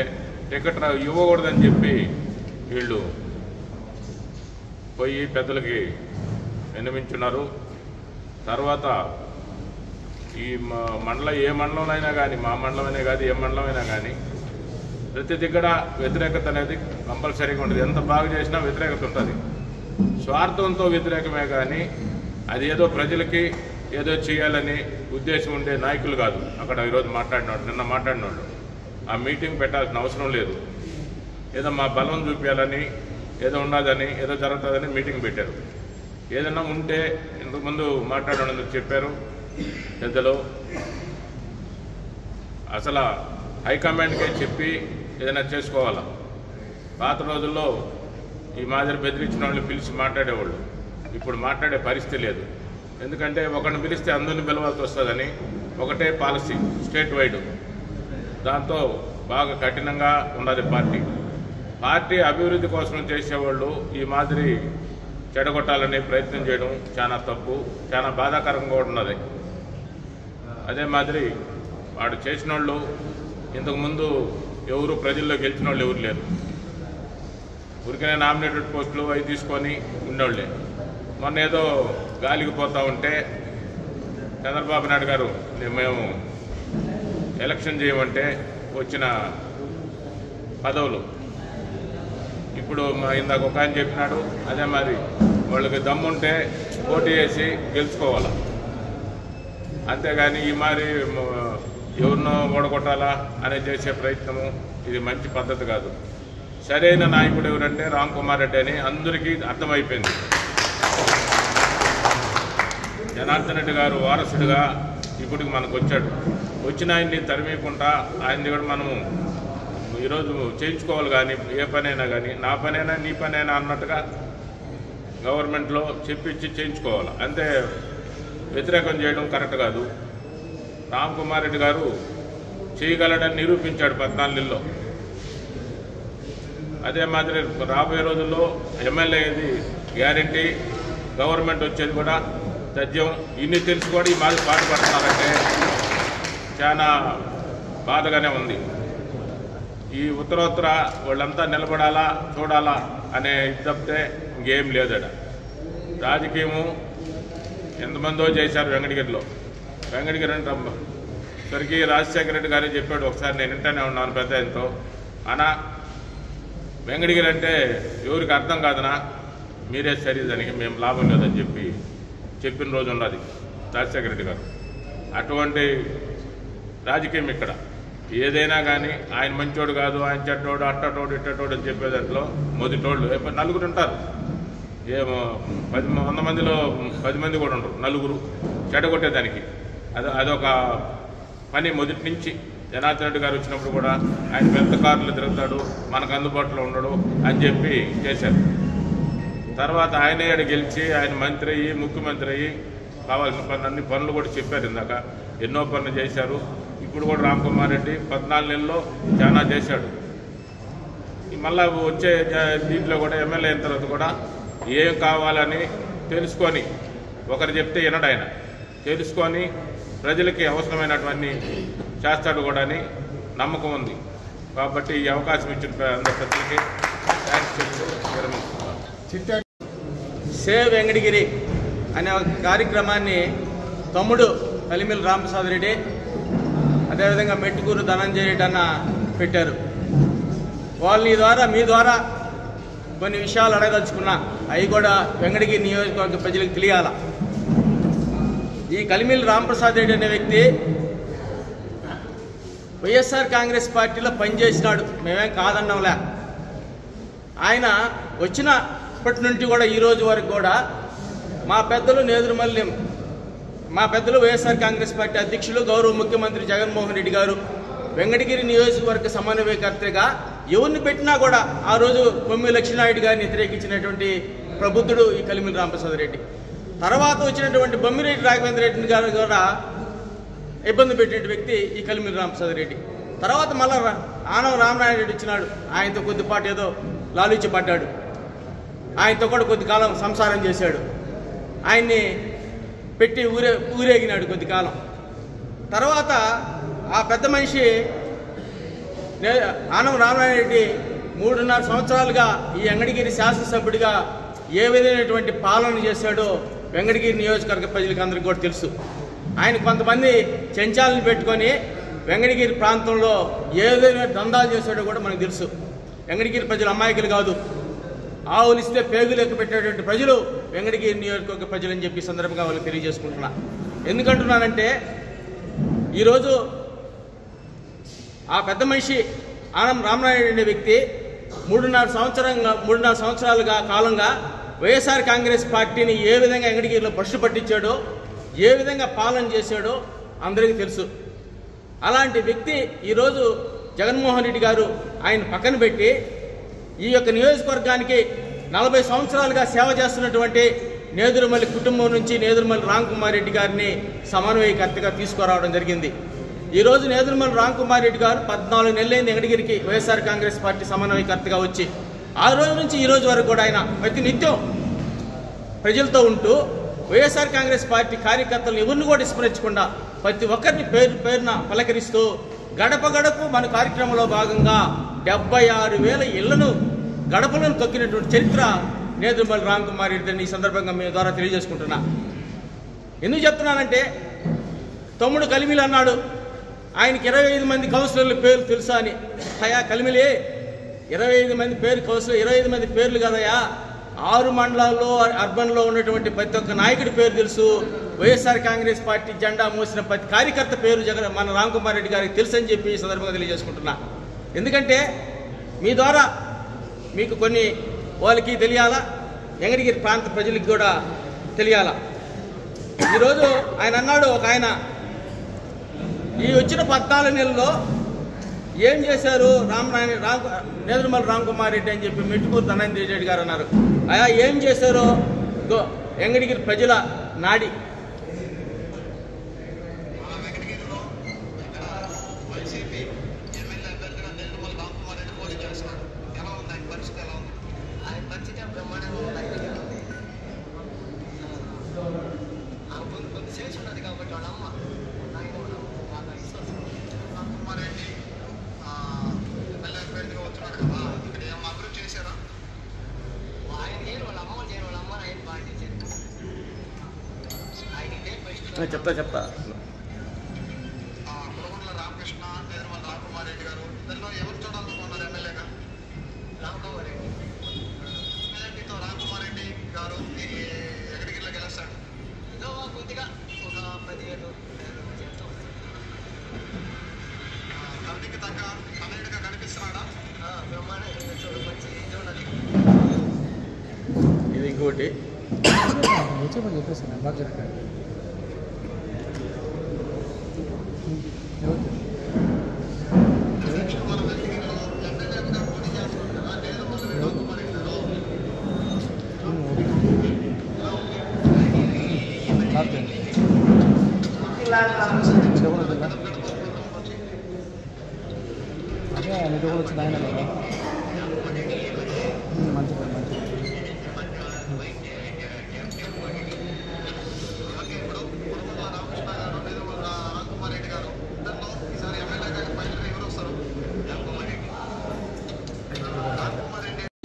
టికెట్ ఇవ్వకూడదని చెప్పి వీళ్ళు పోయి పెద్దలకి విన్నవించున్నారు. తర్వాత ఈ మండలం ఏ మండలంలో అయినా కానీ, మా మండలమైనా కాదు ఏ మండలమైనా కానీ ప్రతి దగ్గర వ్యతిరేకత అనేది కంపల్సరీగా ఉంటుంది. ఎంత బాగా చేసినా వ్యతిరేకత ఉంటుంది. స్వార్థంతో వ్యతిరేకమే కానీ అది ఏదో ప్రజలకి ఏదో చేయాలని ఉద్దేశం ఉండే నాయకులు కాదు. అక్కడ ఈరోజు నిన్న మాట్లాడినోళ్ళు ఆ మీటింగ్ పెట్టాల్సిన అవసరం లేదు. ఏదో మా బలం చూపించాలని, ఏదో ఉన్నదని, ఏదో జరుగుతుందని మీటింగ్ పెట్టారు. ఏదైనా ఉంటే ఇంతకుముందు మాట్లాడడం చెప్పారు పెద్దలు. అసలు హైకమాండ్కే చెప్పి ఏదైనా చేసుకోవాలా. పాత రోజుల్లో ఈ మాదిరి బెదిరించిన వాళ్ళు పిలిచి మాట్లాడేవాళ్ళు. ఇప్పుడు మాట్లాడే పరిస్థితి లేదు. ఎందుకంటే ఒకరిని పిలిస్తే అందరిని పిలవాల్సి వస్తుందని ఒకటే పాలసీ స్టేట్ వైడ్. దాంతో బాగా కఠినంగా ఉండాలి పార్టీ అభివృద్ధి కోసం చేసేవాళ్ళు ఈ మాదిరి చెడగొట్టాలని ప్రయత్నం చేయడం చాలా తప్పు, చాలా బాధాకరంగా ఉన్నది. అదే మాదిరి వాడు చేసిన వాళ్ళు ఇంతకుముందు ఎవరు ప్రజల్లో గెలిచిన వాళ్ళు ఎవరు లేరు. ఊరికనే నామినేటెడ్ పోస్టులు అవి తీసుకొని ఉన్నోళ్ళే. మొన్న ఏదో గాలికి పోతూ ఉంటే చంద్రబాబు నాయుడు గారు మేము ఎలక్షన్ చేయమంటే వచ్చిన పదవులు ఇప్పుడు ఇందాక ఒక ఆయన చెప్పినాడు. అదే మరి వాళ్ళకి దమ్ముంటే పోటీ చేసి గెలుచుకోవాలా. అంతేగాని ఈ మరి ఎవరినో ఓడగొట్టాలా అనే చేసే ప్రయత్నము ఇది మంచి పద్ధతి కాదు. సరైన నాయకుడు ఎవరంటే రామ్కుమార్ రెడ్డి అని అందరికీ అర్థమైపోయింది. జనార్దన్ రెడ్డి గారు వారసుడిగా ఇప్పటికి మనకు వచ్చాడు. వచ్చిన ఆయన్ని తరిమీయకుండా ఆయన్ని కూడా మనము ఈరోజు చేయించుకోవాలి. కానీ ఏ పనైనా కానీ నా పనైనా నీ పనైనా అన్నట్టుగా గవర్నమెంట్లో చెప్పించి చేయించుకోవాలి. అంతే వ్యతిరేకం చేయడం కరెక్ట్ కాదు. రామ్కుమార్ రెడ్డి గారు చేయగలడని నిరూపించాడు 14 అదే మాదిరి రాబోయే రోజుల్లో ఎమ్మెల్యేది గ్యారంటీ, గవర్నమెంట్ వచ్చేది కూడా తథ్యం. ఇన్ని తెలిసి కూడా ఈ మాదిరి పాటుపడుతున్నారంటే చాలా బాధగానే ఉంది. ఈ ఉత్తరోత్తర వాళ్ళంతా నిలబడాలా చూడాలా అనే ఇది తప్పితే ఇంకేం లేదట. రాజకీయము ఎంతమందో చేశారు వెంకటగిరిలో. వెంకటగిరి అంటే స్వర్గీయ రాజశేఖర రెడ్డి గారే చెప్పాడు ఒకసారి, నేను ఇంటనే ఉన్నాను పెద్ద ఎంతో అనా, వెంకటగిరి అంటే ఎవరికి అర్థం కాదనా, మీరే సరి దానికి మేము లాభం లేదని చెప్పిన రోజు ఉన్నది రాజశేఖర రెడ్డి గారు. అటువంటి రాజకీయం ఇక్కడ ఏదైనా కానీ ఆయన మంచోడు కాదు, ఆయన చెడ్డోడు, అట్టటోడు ఇట్టటోడు అని చెప్పేదాంట్లో మొదటోళ్ళు నలుగురు ఉంటారు. ఏమో 100 మందిలో 10 మంది కూడా ఉంటారు నలుగురు చెడగొట్టేదానికి. అదొక పని మొదటి నుంచి. జనార్దన్ రెడ్డి గారు వచ్చినప్పుడు కూడా ఆయన పెద్ద కార్లు తిరుగుతాడు, మనకు అందుబాటులో ఉండడు అని చెప్పి చేశారు. తర్వాత ఆయనే గెలిచి ఆయన మంత్రి అయ్యి ముఖ్యమంత్రి అయ్యి కావాల్సిన అన్ని పనులు కూడా చెప్పారు. ఇందాక ఎన్నో పనులు చేశారు. ఇప్పుడు కూడా రామ్ కుమార్ రెడ్డి 14 నెలల్లో చాలా చేశాడు. మళ్ళా వచ్చే దీంట్లో కూడా ఎమ్మెల్యే అయిన తర్వాత కూడా ఏం కావాలని తెలుసుకొని, ఒకరు చెప్తే వినడు ఆయన, తెలుసుకొని ప్రజలకి అవసరమైనటువంటి చేస్తాడు కూడా అని నమ్మకం ఉంది. కాబట్టి ఈ అవకాశం ఇచ్చిన అందరి ప్రజలకి థ్యాంక్స్ చెప్తూ విరమిస్తున్నాను. సేవ్ వెంకటగిరి అనే ఒక కార్యక్రమాన్ని తమ్ముడు కలిమిల్ రామప్రసాద్ రెడ్డి, అదేవిధంగా మెట్టుకూరు ధనంజయ రెడ్డి అన్న పెట్టారు. వాళ్ళ ద్వారా మీ ద్వారా కొన్ని విషయాలు అడగదలుచుకున్నా, అవి కూడా వెంకటగిరి నియోజకవర్గ ప్రజలకు తెలియాల. ఈ కలిమిల్ రామప్రసాద్ రెడ్డి అనే వ్యక్తి వైఎస్ఆర్ కాంగ్రెస్ పార్టీలో పనిచేసినాడు, మేమేం కాదన్నాంలే. ఆయన వచ్చినప్పటి నుండి కూడా ఈ రోజు వరకు కూడా మా పెద్దలు వైఎస్ఆర్ కాంగ్రెస్ పార్టీ అధ్యక్షులు గౌరవ ముఖ్యమంత్రి జగన్మోహన్ రెడ్డి గారు వెంకటగిరి నియోజకవర్గ సమన్వయకర్తగా ఎవరిని పెట్టినా కూడా ఆ రోజు కొమ్మి లక్ష్మీనాయుడు గారిని వ్యతిరేకించినటువంటి ప్రబుద్ధుడు ఈ కలిమిల్ రామప్రసాద్ రెడ్డి. తర్వాత వచ్చినటువంటి బొమ్మిరెడ్డి రాఘవేంద్ర రెడ్డి గారు కూడా ఇబ్బంది పెట్టిన వ్యక్తి ఈ కలిమిల్ రామప్రసాద్ రెడ్డి. తర్వాత మళ్ళా ఆనవ రామనారాయణ రెడ్డి వచ్చినాడు, ఆయనతో కొద్దిపాటు ఏదో లాలూచి పడ్డాడు, ఆయనతో కూడా కొద్ది కాలం సంసారం చేశాడు, ఆయన్ని పెట్టి ఊరేగినాడు కొద్ది కాలం. తర్వాత ఆ పెద్ద మనిషి ఆనవ రామనారాయణ రెడ్డి 3.5 సంవత్సరాలుగా ఈ వెంకటగిరి శాసనసభ్యుడిగా ఏ విధమైనటువంటి పాలన చేశాడో వెంకటగిరి నియోజకవర్గ ప్రజలకు అందరికీ కూడా తెలుసు. ఆయన కొంతమంది చెంచాలను పెట్టుకొని వెంకటగిరి ప్రాంతంలో ఏ విధమైన దందాలు చేశాడో కూడా మనకు తెలుసు. వెంకటగిరి ప్రజలు అమాయకులు కాదు, ఆవులిస్తే పేగులు లెక్క పెట్టేటువంటి ప్రజలు వెంకటగిరి నియోజకవర్గ ప్రజలు అని చెప్పి సందర్భంగా వాళ్ళకి తెలియజేసుకుంటున్నా. ఎందుకంటున్నానంటే ఈరోజు ఆ పెద్ద మనిషి ఆనం రామనాయుడు అనే వ్యక్తి 3.5 సంవత్సరాలుగా కాలంగా వైఎస్ఆర్ కాంగ్రెస్ పార్టీని ఏ విధంగా వెంకటగిరిలో భ్రష్టు పట్టించాడో, ఏ విధంగా పాలన చేశాడో అందరికీ తెలుసు. అలాంటి వ్యక్తి ఈరోజు జగన్మోహన్ రెడ్డి గారు ఆయన పక్కన పెట్టి ఈ యొక్క నియోజకవర్గానికి 40 సంవత్సరాలుగా సేవ చేస్తున్నటువంటి నేదురుమల్లి కుటుంబం నుంచి నేదురుమల్లి రామ్ కుమార్ రెడ్డి గారిని సమన్వయకర్తగా తీసుకురావడం జరిగింది. ఈరోజు నేదురుమల్లి రామ్ కుమార్ రెడ్డి గారు 14 నెలలైంది వెంకటగిరికి వైఎస్ఆర్ కాంగ్రెస్ పార్టీ సమన్వయకర్తగా వచ్చి. ఆ రోజు నుంచి ఈ రోజు వరకు కూడా ఆయన ప్రతి నిత్యం ప్రజలతో ఉంటూ వైఎస్ఆర్ కాంగ్రెస్ పార్టీ కార్యకర్తలను ఎవరిని కూడా విస్మరించకుండా ప్రతి ఒక్కరిని పేరున పలకరిస్తూ గడప గడపు మన కార్యక్రమంలో భాగంగా 76,000 ఇళ్లను గడపలను తొక్కినటువంటి చరిత్ర నేదురుమల్లి రామ్ కుమార్ రెడ్డిని ఈ సందర్భంగా మీ ద్వారా తెలియజేసుకుంటున్నా. ఎందుకు చెప్తున్నానంటే తమ్ముడు కలిమిలి అన్నాడు ఆయనకి 25 మంది కౌన్సిలర్ల పేర్లు తెలుసా అని. అయ్యా కలిమిలి 25 మంది కౌన్సిలర్ 25 మంది పేర్లు కదయా, 6 మండలాల్లో అర్బన్లో ఉన్నటువంటి ప్రతి ఒక్క నాయకుడి పేరు తెలుసు. వైఎస్ఆర్ కాంగ్రెస్ పార్టీ జెండా మోసిన ప్రతి కార్యకర్త పేరు మన రామ్ కుమార్ రెడ్డి గారికి తెలుసు అని చెప్పి ఈ సందర్భంగా తెలియజేసుకుంటున్నా. ఎందుకంటే మీ ద్వారా మీకు కొన్ని వాళ్ళకి తెలియాలా, వెంకటగిరి ప్రాంత ప్రజలకు కూడా తెలియాలా. ఈరోజు ఆయన అన్నాడు, ఒక ఆయన ఈ వచ్చిన 14 నెలల్లో ఏం చేశారు నేదురుమల్లి రామ్ కుమార్ రెడ్డి అని చెప్పి మెట్టుకూరు ధనంజయ రెడ్డి గారు అన్నారు. అయా ఏం చేశారో వెంకటగిరి ప్రజల నాడి చెప్తా రామకృష్ణ నేదురుమల్లి రామ్ కుమార్ రెడ్డి గారు ఇద్దరిలో ఎవరు చూడాలనుకున్నారు ఎమ్మెల్యేగా? రామ్ కుమార్ రెడ్డి. మెజార్టీతో రామ్ కుమార్ రెడ్డి గారు వెంకటగిరిలో గెలుస్తాడు. ఏదో కొద్దిగా ఒక 17 కాబట్టి ఇంకోటి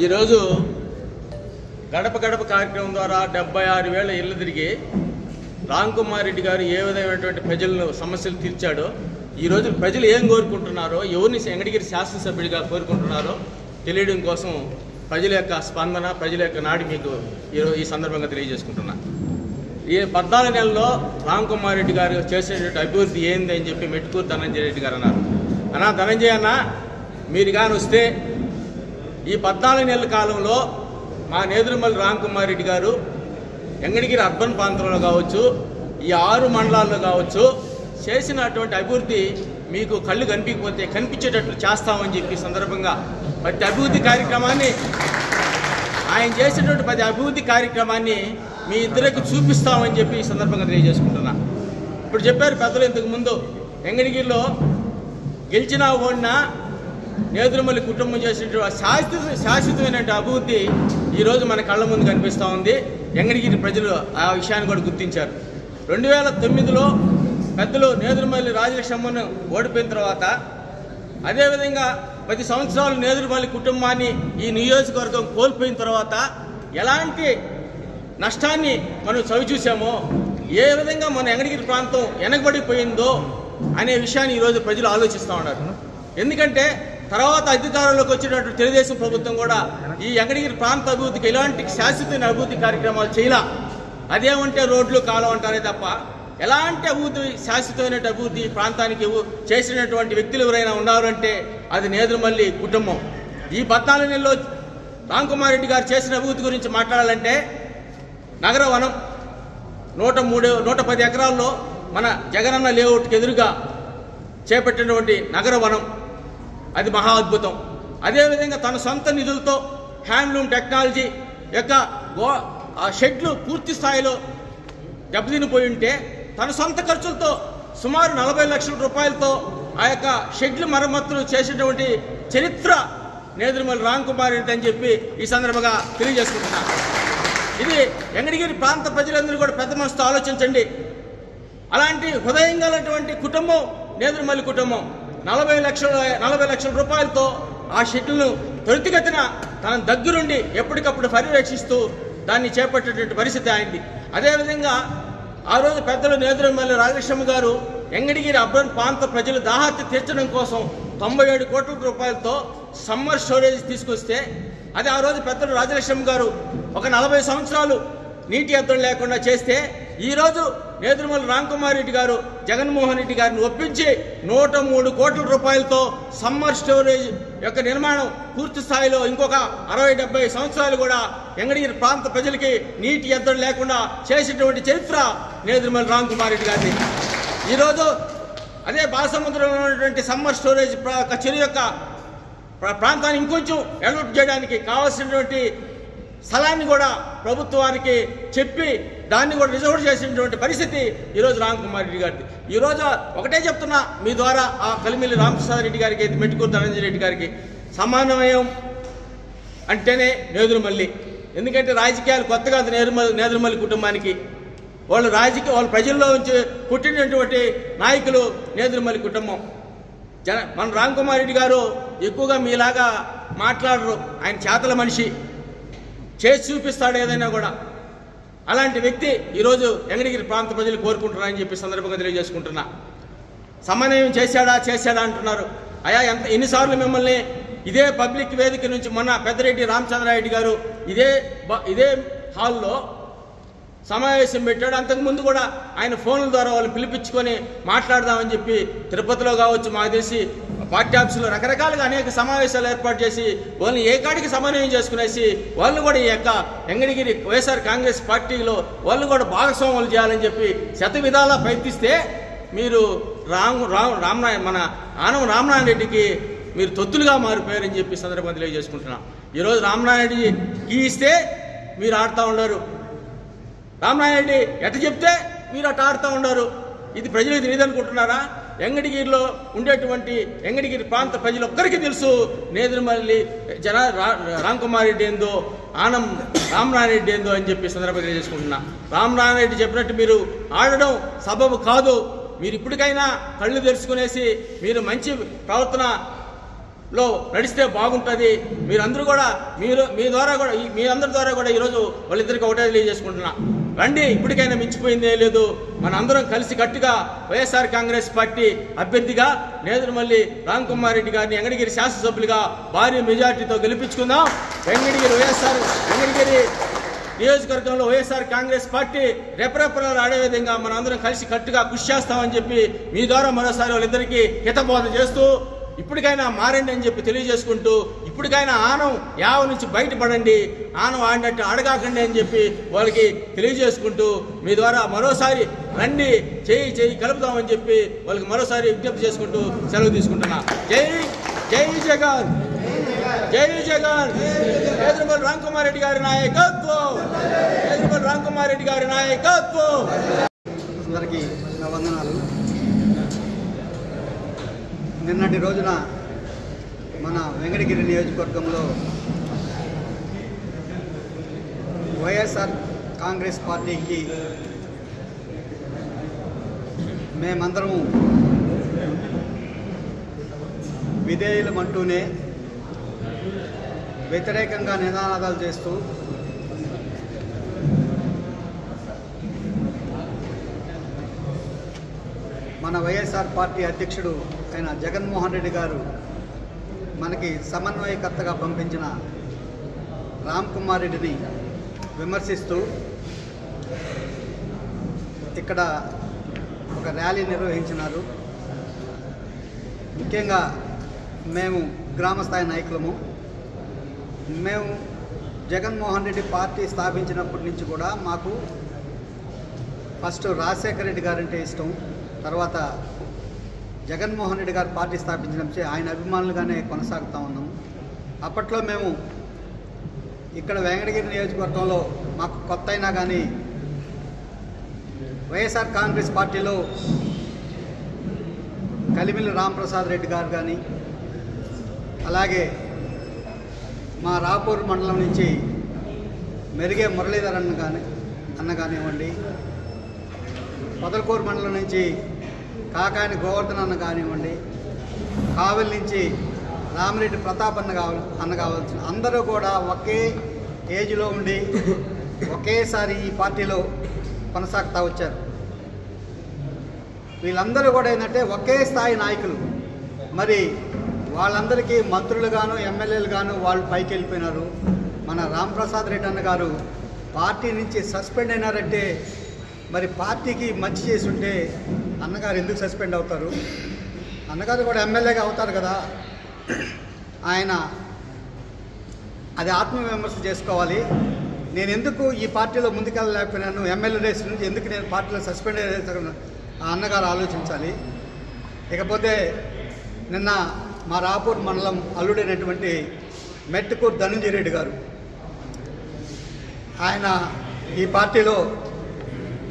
ఈరోజు గడప గడప కార్యక్రమం ద్వారా 76,000 ఇళ్ళు తిరిగి రామ్ కుమార్ రెడ్డి గారు ఏ విధమైనటువంటి ప్రజలను సమస్యలు తీర్చాడో ఈరోజు ప్రజలు ఏం కోరుకుంటున్నారో, ఎవరిని వెంకటగిరి శాసనసభ్యుడిగా కోరుకుంటున్నారో తెలియడం కోసం ప్రజల యొక్క స్పందన, ప్రజల యొక్క నాడి మీకు ఈ సందర్భంగా తెలియజేసుకుంటున్నా. ఈ 14 నెలల్లో రామ్ కుమార్ రెడ్డి గారు చేసేటువంటి అభివృద్ధి ఏంది అని చెప్పి మెట్టుకూరు ధనంజయ రెడ్డి గారు అన్నారు. ధనంజయ అన్న, మీరు కానీ వస్తే ఈ 14 నెలల కాలంలో మా నేదురుమల్లి రామ్ కుమార్ రెడ్డి గారు వెంకటగిరి అర్బన్ ప్రాంతంలో కావచ్చు, ఈ 6 మండలాల్లో కావచ్చు చేసినటువంటి అభివృద్ధి మీకు కళ్ళు కనిపించకపోతే కనిపించేటట్లు చేస్తామని చెప్పి సందర్భంగా ప్రతి అభివృద్ధి కార్యక్రమాన్ని ఆయన చేసినటువంటి ప్రతి అభివృద్ధి కార్యక్రమాన్ని మీ ఇద్దరికి చూపిస్తామని చెప్పి ఈ సందర్భంగా తెలియజేసుకుంటున్నా. ఇప్పుడు చెప్పారు పెద్దలు ఇంతకుముందు, వెంకటగిరిలో గెలిచినా ఓడినా నేదురుమల్లి కుటుంబం చేసినటువంటి శాశ్వతమైన అభివృద్ధి ఈరోజు మన కళ్ళ ముందు కనిపిస్తూ ఉంది. వెంకటగిరి ప్రజలు ఆ విషయాన్ని కూడా గుర్తించారు. 2009లో పెద్దలు నేదురుమల్లి రాజలక్ష్మమ్మను ఓడిపోయిన తర్వాత, అదేవిధంగా 10 సంవత్సరాలు నేదురుమల్లి కుటుంబాన్ని ఈ నియోజకవర్గం కోల్పోయిన తర్వాత ఎలాంటి నష్టాన్ని మనం చవిచూసామో, ఏ విధంగా మన వెంకటగిరి ప్రాంతం వెనకబడిపోయిందో అనే విషయాన్ని ఈరోజు ప్రజలు ఆలోచిస్తూ ఉన్నారు. ఎందుకంటే తర్వాత అధికారంలోకి వచ్చినటువంటి తెలుగుదేశం ప్రభుత్వం కూడా ఈ వెంకటగిరి ప్రాంత అభివృద్ధికి ఎలాంటి శాశ్వతమైన అభివృద్ధి కార్యక్రమాలు చేయాల, అదేమంటే రోడ్లు కాలం అంటారే తప్ప ఎలాంటి అభివృద్ధి, శాశ్వతమైన అభివృద్ధి ప్రాంతానికి చేసినటువంటి వ్యక్తులు ఎవరైనా ఉన్నారంటే అది నేదురుమల్లి కుటుంబం. ఈ 14 నెలల్లో రామ్ కుమార్ రెడ్డి గారు చేసిన అభివృద్ధి గురించి మాట్లాడాలంటే, నగర వనం 110 ఎకరాల్లో మన జగనన్న లేఅవుట్కి ఎదురుగా చేపట్టినటువంటి నగర వనం అది మహా అద్భుతం. అదేవిధంగా తన సొంత నిధులతో హ్యాండ్లూమ్ టెక్నాలజీ యొక్క షెడ్లు పూర్తి స్థాయిలో దెబ్బతినిపోయి ఉంటే తన సొంత ఖర్చులతో సుమారు 40 లక్షల రూపాయలతో ఆ యొక్క షెడ్లు మరమ్మతులు చేసేటువంటి చరిత్ర నేదురుమల్లి రామ్ కుమార్ రెడ్డి అని చెప్పి ఈ సందర్భంగా తెలియజేసుకుంటున్నాను. ఇది వెంకటగిరి ప్రాంత ప్రజలందరూ కూడా పెద్ద మనసుతో ఆలోచించండి. అలాంటి హృదయం గలటువంటి కుటుంబం నేదురుమల్లి కుటుంబం 40 లక్షల రూపాయలతో ఆ షెడ్లను త్వరితగతిన తన దగ్గరుండి ఎప్పటికప్పుడు పర్యవేక్షిస్తూ దాన్ని చేపట్టేటువంటి పరిస్థితి అయింది. అదేవిధంగా ఆ రోజు పెద్దలు నేదురుమల్లి రాజలక్ష్మి గారు వెంకటగిరి అర్బన్ ప్రాంత ప్రజలు దాహార్తి తీర్చడం కోసం 97 కోట్ల రూపాయలతో సమ్మర్ స్టోరేజ్ తీసుకొస్తే, అది ఆ రోజు పెద్దలు రాజలక్ష్మి గారు ఒక 40 సంవత్సరాలు నీటి ఎద్దడి లేకుండా చేస్తే, ఈరోజు నేదురుమల్లి రామ్ కుమార్ రెడ్డి గారు జగన్మోహన్ రెడ్డి గారిని ఒప్పించి 103 కోట్ల రూపాయలతో సమ్మర్ స్టోరేజ్ యొక్క నిర్మాణం పూర్తి స్థాయిలో ఇంకొక 60-70 సంవత్సరాలు కూడా వెంకటగిరి ప్రాంత ప్రజలకి నీటి ఎద్దడి లేకుండా చేసేటువంటి చరిత్ర నేదురుమల్లి రామ్ కుమార్ రెడ్డి గారిని. ఈరోజు అదే బాలసముద్రంలో ఉన్నటువంటి సమ్మర్ స్టోరేజ్ చెరువు యొక్క ప్రాంతాన్ని ఇంకొంచెం డెవలప్ చేయడానికి కావాల్సినటువంటి స్థలాన్ని కూడా ప్రభుత్వానికి చెప్పి దాన్ని కూడా రిజర్వ్ చేసినటువంటి పరిస్థితి ఈరోజు రామ్ కుమార్ రెడ్డి గారిది. ఈరోజు ఒకటే చెప్తున్నా మీ ద్వారా ఆ కలిమిల్లి రామప్రసాద్ రెడ్డి గారికి, మెట్టుకూరు ధనంజయ రెడ్డి గారికి, సమన్వయం అంటేనే నేదురుమల్లి. ఎందుకంటే రాజకీయాలు కొత్త కాదు నేదురుమల్లి కుటుంబానికి. వాళ్ళ ప్రజల్లో నుంచి పుట్టినటువంటి నాయకులు నేదురుమల్లి కుటుంబం. మన రామ్ కుమార్ రెడ్డి గారు ఎక్కువగా మీలాగా మాట్లాడరు. ఆయన చేతల మనిషి, చేసి చూపిస్తాడు ఏదైనా కూడా. అలాంటి వ్యక్తి ఈరోజు వెంకటగిరి ప్రాంత ప్రజలు కోరుకుంటున్నారని చెప్పి సందర్భంగా తెలియజేసుకుంటున్నా. సమన్వయం చేశాడా అంటున్నారు. అయా ఎన్నిసార్లు మిమ్మల్ని ఇదే పబ్లిక్ వేదిక నుంచి మొన్న పెద్దిరెడ్డి రామచంద్రారెడ్డి గారు ఇదే హాల్లో సమావేశం పెట్టాడు. అంతకుముందు కూడా ఆయన ఫోన్ల ద్వారా వాళ్ళు పిలిపించుకొని మాట్లాడదామని చెప్పి తిరుపతిలో కావచ్చు, మాకు తెలిసి పార్టీ ఆఫీసులో రకరకాలుగా అనేక సమావేశాలు ఏర్పాటు చేసి వాళ్ళని ఏకాడికి సమన్వయం చేసుకునేసి వాళ్ళు కూడా ఈ యొక్క వెంకటగిరి వైఎస్ఆర్ కాంగ్రెస్ పార్టీలో వాళ్ళు కూడా భాగస్వాములు చేయాలని చెప్పి శత విధాలా ప్రయత్నిస్తే మీరు మన ఆనం రామనారాయణ రెడ్డికి మీరు తొత్తులుగా మారిపోయారని చెప్పి సందర్భంగా తెలియజేసుకుంటున్నాం. ఈరోజు రామనారాయణ రెడ్డి కీ ఇస్తే మీరు ఆడుతూ ఉన్నారు, రామనారాయణ రెడ్డి ఎట్ట చెప్తే మీరు అట్ట ఆడుతూ ఉన్నారు. ఇది ప్రజలకు తెలియదనుకుంటున్నారా? వెంకటగిరిలో ఉండేటువంటి వెంకటగిరి ప్రాంత ప్రజలొక్కరికి తెలుసు నేదురుమల్లి రామ్కుమార్ రెడ్డి ఏందో, ఆనం రామనారాయణ రెడ్డి ఏందో అని చెప్పి సందర్భంగా తెలియజేసుకుంటున్నా. రామనారాయణ రెడ్డి చెప్పినట్టు మీరు ఆడడం సబబు కాదు. మీరు ఇప్పటికైనా కళ్ళు తెరుచుకునేసి మీరు మంచి ప్రవర్తనలో నడిస్తే బాగుంటుంది. మీరందరూ కూడా మీ అందరి ద్వారా కూడా ఈరోజు వాళ్ళిద్దరికి ఒకటే తెలియజేసుకుంటున్నా. రండి, ఇప్పటికైనా మించిపోయిందే లేదు. మన అందరం కలిసి కట్టుగా వైఎస్ఆర్ కాంగ్రెస్ పార్టీ అభ్యర్థిగా నేదురుమల్లి రామ్కుమార్ రెడ్డి గారిని వెంకటగిరి శాసనసభ్యులుగా భారీ మెజార్టీతో గెలిపించుకుందాం. వెంకటగిరి నియోజకవర్గంలో వైఎస్ఆర్ కాంగ్రెస్ పార్టీ రెపరెపరాలు ఆడే విధంగా మన అందరం కలిసి కట్టుగా కృషి చేస్తామని చెప్పి మీ ద్వారా మరోసారి వాళ్ళిద్దరికీ హితబోధ చేస్తూ ఇప్పటికైనా మారండి అని చెప్పి తెలియజేసుకుంటూ, ఇప్పటికైనా ఆనం యావ నుంచి బయటపడండి, ఆనం ఆడినట్టు అడగాకండి అని చెప్పి వాళ్ళకి తెలియజేసుకుంటూ మీ ద్వారా మరోసారి రండి, చేయి కలుపుదామని చెప్పి వాళ్ళకి మరోసారి విజ్ఞప్తి చేసుకుంటూ సెలవు తీసుకుంటున్నా. జై జగన్, జై జగన్. నేదురుమల్లి రామ్కుమార్ రెడ్డి గారి నాయకత్వం, నేదురుమల్లి రామ్కుమార్ రెడ్డి గారి నాయకత్వం. అందరికీ నా వందనాలు. నిన్నటి రోజున మన వెంకటగిరి నియోజకవర్గంలో వైఎస్ఆర్ కాంగ్రెస్ పార్టీకి మేమందరము విధేయులమంటూనే వ్యతిరేకంగా నినాదాలు చేస్తూ మన వైఎస్ఆర్ పార్టీ అధ్యక్షుడు అయిన జగన్మోహన్ రెడ్డి గారు మనకి సమన్వయకర్తగా పంపించిన రామ్కుమార్ రెడ్డిని విమర్శిస్తూ ఇక్కడ ఒక ర్యాలీ నిర్వహించినారు. ముఖ్యంగా మేము గ్రామస్థాయి నాయకులము. మేము జగన్మోహన్ రెడ్డి పార్టీ స్థాపించినప్పటి నుంచి కూడా మాకు ఫస్ట్ రాజశేఖర రెడ్డి గారంటే ఇష్టం, తర్వాత జగన్మోహన్ రెడ్డి గారు పార్టీ స్థాపించడం నుంచి ఆయన అభిమానులుగానే కొనసాగుతూ ఉన్నాము. అప్పట్లో మేము ఇక్కడ వెంకటగిరి నియోజకవర్గంలో మాకు కొత్త అయినా కానీ వైఎస్ఆర్ కాంగ్రెస్ పార్టీలో కలిమిల్లి రాంప్రసాద్ రెడ్డి గారు కానీ, అలాగే మా రాపూర్ మండలం నుంచి మెరుగే మురళీధర్ అన్న కానివ్వండి, పొదలకూరు మండలం నుంచి కాకాని గోవర్ధన్ అన్న కానివ్వండి, కావలి నుంచి రామిరెడ్డి ప్రతాప్ అన్న కావాల్సిన అందరూ కూడా ఒకే ఏజ్లో ఉండి ఒకేసారి ఈ పార్టీలో కొనసాగుతూ వచ్చారు. వీళ్ళందరూ కూడా ఏంటంటే ఒకే స్థాయి నాయకులు. మరి వాళ్ళందరికీ మంత్రులుగాను ఎమ్మెల్యేలుగాను వాళ్ళు పైకి వెళ్ళిపోయినారు. మన రాంప్రసాద్ రెడ్డి అన్న గారు పార్టీ నుంచి సస్పెండ్ అయినారంటే మరి పార్టీకి మంచి చేసి ఉంటే అన్నగారు ఎందుకు సస్పెండ్ అవుతారు? అన్నగారు కూడా ఎమ్మెల్యేగా అవుతారు కదా. ఆయన అది ఆత్మవిమర్శ చేసుకోవాలి. నేను ఎందుకు ఈ పార్టీలో ముందుకెళ్ళలేకపోయినాను, ఎమ్మెల్యే రేస్ నుంచి ఎందుకు నేను పార్టీలో సస్పెండ్ అయ్యాను అన్నగారు ఆలోచించాలి. ఇకపోతే నిన్న మా రాపూర్ మండలం అల్లుడైనటువంటి మెట్టుకూరు ధనంజయ రెడ్డి గారు, ఆయన ఈ పార్టీలో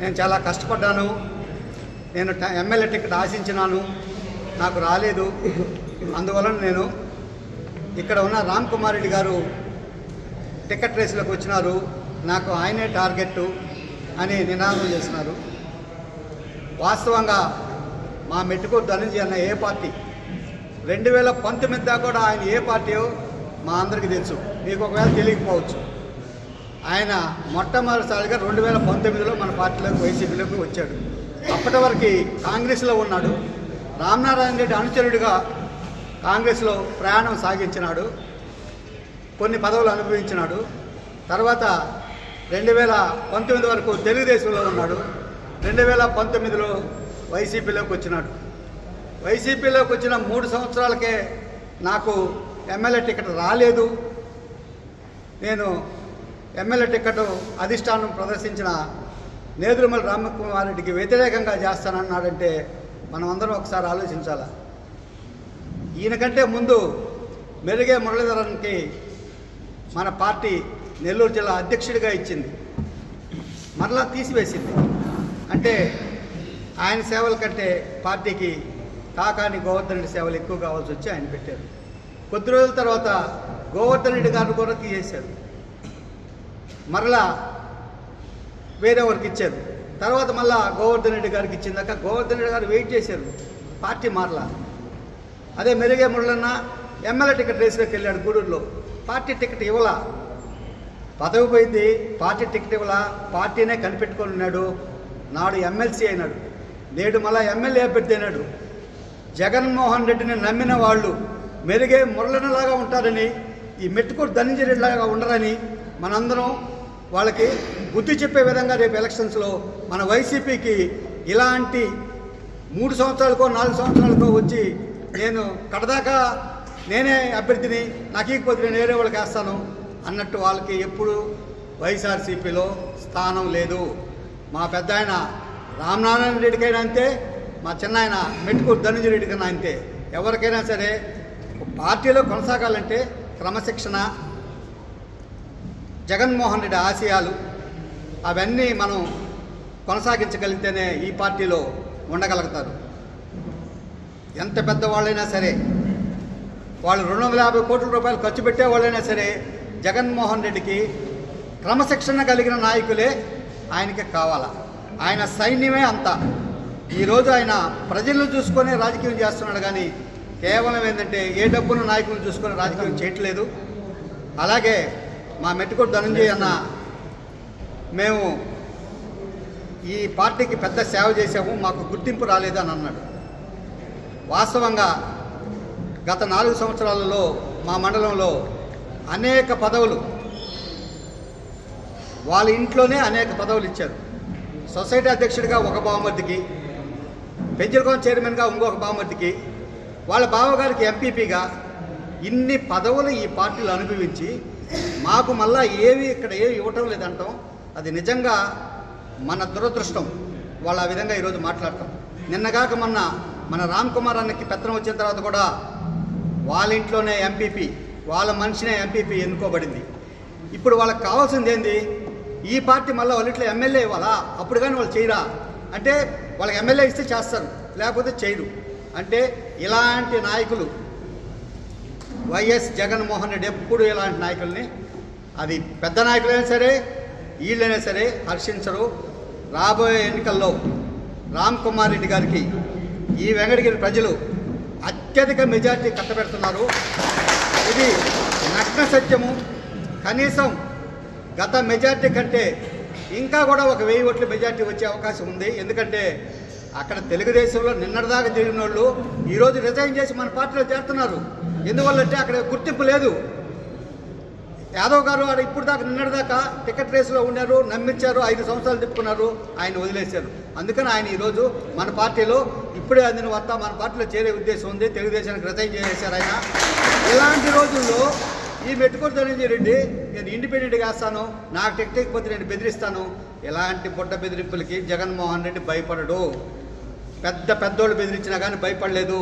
నేను చాలా కష్టపడ్డాను, నేను ఎమ్మెల్యే టికెట్ ఆశించినాను, నాకు రాలేదు, అందువలన నేను ఇక్కడ ఉన్న రామ్కుమార్ రెడ్డి గారు టికెట్ రేసులోకి వచ్చినారు, నాకు ఆయనే టార్గెట్ అని నినాదం చేస్తున్నారు. వాస్తవంగా మా మెట్టుకూరు ధనంజయ అన్న ఏ పార్టీ 2019 దాకా కూడా ఆయన ఏ పార్టీయో మా అందరికీ తెలుసు, మీకు ఒకవేళ తెలియకపోవచ్చు. ఆయన మొట్టమొదటిసారిగా 2019లో మన పార్టీలోకి వైసీపీలోకి వచ్చాడు. అప్పటి వరకు కాంగ్రెస్లో ఉన్నాడు. రామనారాయణ రెడ్డి అనుచరుడిగా కాంగ్రెస్లో ప్రయాణం సాగించినాడు, కొన్ని పదవులు అనుభవించినాడు. తర్వాత 2019 వరకు తెలుగుదేశంలో ఉన్నాడు. 2019లో వైసీపీలోకి వచ్చినాడు. వైసీపీలోకి వచ్చిన 3 సంవత్సరాలకే నాకు ఎమ్మెల్యే టికెట్ రాలేదు, నేను ఎమ్మెల్యే టికెట్ అధిష్టానం ప్రదర్శించిన నేదురుమల రామకుమారెడ్డికి వ్యతిరేకంగా చేస్తానన్నాడంటే మనం అందరం ఒకసారి ఆలోచించాలి. ఈయనకంటే ముందు మెరుగే మురళీధరన్కి మన పార్టీ నెల్లూరు జిల్లా అధ్యక్షుడిగా ఇచ్చింది, మరలా తీసివేసింది. అంటే ఆయన సేవల కంటే పార్టీకి కాకాని గోవర్ధన్ రెడ్డి సేవలు ఎక్కువ కావాల్సి వచ్చి ఆయన పెట్టారు. కొద్ది రోజుల తర్వాత గోవర్ధన్ రెడ్డి గారు కూడా తీసేశారు, మరలా వేరే వారికి ఇచ్చారు. తర్వాత మళ్ళా గోవర్ధన్ రెడ్డి గారికి ఇచ్చిందాక గోవర్ధన్ రెడ్డి గారు వెయిట్ చేశారు, పార్టీ మారలా. అదే మెరుగే మురళన్న ఎమ్మెల్యే టికెట్ రేసులోకి వెళ్ళాడు గూడూరులో, పార్టీ టికెట్ ఇవ్వలా, పదవి పోయింది, పార్టీ టికెట్ ఇవ్వలా, పార్టీనే కనిపెట్టుకొని ఉన్నాడు. నాడు ఎమ్మెల్సీ అయినాడు, నేడు మళ్ళా ఎమ్మెల్యే అభ్యర్థి అయినాడు. జగన్మోహన్ రెడ్డిని నమ్మిన వాళ్ళు మెరుగే మురళనలాగా ఉంటారని, ఈ మెట్టుకూరు ధనంజయ రెడ్డిలాగా ఉండరని మనందరం వాళ్ళకి బుద్ధి చెప్పే విధంగా రేపు ఎలక్షన్స్లో మన వైసీపీకి ఇలాంటి 3 సంవత్సరాలకో 4 సంవత్సరాలకో వచ్చి నేను కడదాకా నేనే అభ్యర్థిని, నాకు ఇకపోతే నేను వేరే వాళ్ళకి వేస్తాను అన్నట్టు వాళ్ళకి ఎప్పుడు వైఎస్ఆర్సీపీలో స్థానం లేదు. మా పెద్ద ఆయన రామనారాయణ రెడ్డికైనా అంతే, మా చిన్న ఆయన మెట్టుకూరు ధనంజయ రెడ్డికైనా అంతే. ఎవరికైనా సరే పార్టీలో కొనసాగాలంటే క్రమశిక్షణ, జగన్మోహన్ రెడ్డి ఆశయాలు అవన్నీ మనం కొనసాగించగలిగితేనే ఈ పార్టీలో ఉండగలుగుతారు. ఎంత పెద్దవాళ్ళైనా సరే, వాళ్ళు 250 కోట్ల రూపాయలు ఖర్చు పెట్టేవాళ్ళైనా సరే జగన్మోహన్ రెడ్డికి క్రమశిక్షణ కలిగిన నాయకులే ఆయనకి కావాలా. ఆయన సైన్యమే అంతా. ఈరోజు ఆయన ప్రజలను చూసుకొని రాజకీయం చేస్తున్నాడు, కానీ కేవలం ఏంటంటే ఏ డబ్బును నాయకులను చూసుకొని రాజకీయం చేయట్లేదు. అలాగే మా మెట్టుకూరు ధనంజయ అన్న, మేము ఈ పార్టీకి పెద్ద సేవ చేసాము, మాకు గుర్తింపు రాలేదు అని అన్నాడు. వాస్తవంగా గత 4 సంవత్సరాలలో మా మండలంలో అనేక పదవులు, వాళ్ళ ఇంట్లోనే అనేక పదవులు ఇచ్చారు. సొసైటీ అధ్యక్షుడిగా ఒక బావమర్దికి, పెంచలకోన చైర్మన్గా ఇంకొక బావమర్దికి, వాళ్ళ బావగారికి ఎంపీపీగా ఇన్ని పదవులు ఈ పార్టీలు అనుభవించి మాకు మళ్ళా ఏవి ఇక్కడ ఏవి ఇవ్వటం లేదంటాం, అది నిజంగా మన దురదృష్టం. వాళ్ళు ఆ విధంగా ఈరోజు మాట్లాడతాం. నిన్నగాక మొన్న మన రామ్ కుమార్ అన్నకి పెత్తనం వచ్చిన తర్వాత కూడా వాళ్ళ ఇంట్లోనే ఎంపీపీ, వాళ్ళ మనిషినే ఎంపీపీ ఎన్నుకోబడింది. ఇప్పుడు వాళ్ళకి కావాల్సింది ఏంది? ఈ పార్టీ మళ్ళీ వాళ్ళ ఇంట్లో ఎమ్మెల్యే ఇవ్వాలా, అప్పుడు కానీ వాళ్ళు చేయరా అంటే వాళ్ళకి ఎమ్మెల్యే ఇస్తే చేస్తారు, లేకపోతే చేయరు. అంటే ఇలాంటి నాయకులు వైఎస్ జగన్మోహన్ రెడ్డి ఎప్పుడు ఇలాంటి నాయకుల్ని, అది పెద్ద నాయకులైనా సరే వీళ్ళైనా సరే హర్షించరు. రాబోయే ఎన్నికల్లో రామ్ కుమార్ రెడ్డి గారికి ఈ వెంకటగిరి ప్రజలు అత్యధిక మెజార్టీ కట్టబెడుతున్నారు. ఇది నగ్న సత్యము. కనీసం గత మెజార్టీ కంటే ఇంకా కూడా ఒక 1000 ఓట్ల మెజార్టీ వచ్చే అవకాశం ఉంది. ఎందుకంటే అక్కడ తెలుగుదేశంలో నిన్నటిదాకా తిరిగిన వాళ్ళు ఈరోజు రిజైన్ చేసి మన పార్టీలో చేరుతున్నారు. ఎందువల్లంటే అక్కడ గుర్తింపు లేదు. యాదవ్ గారు వాడు ఇప్పుడు దాకా నిన్నటిదాకా టికెట్ రేసులో ఉన్నారు, నమ్మించారు, 5 సంవత్సరాలు తిప్పుకున్నారు, ఆయన వదిలేశారు. అందుకని ఆయన ఈరోజు మన పార్టీలో ఇప్పుడే అందిన వార్త మన పార్టీలో చేరే ఉద్దేశం ఉంది. తెలుగుదేశానికి రిజైన్ చేశారు ఆయన. ఇలాంటి రోజుల్లో ఈ మెట్టుకూరు ధనంజయ రెడ్డి నేను ఇండిపెండెంట్గా వేస్తాను, నాకు టికెట్ ఇకపోతే నేను బెదిరిస్తాను, ఇలాంటి బుడ్డ బెదిరింపులకి జగన్మోహన్ రెడ్డి భయపడడు. పెద్దోళ్ళు బెదిరించినా కానీ భయపడలేదు.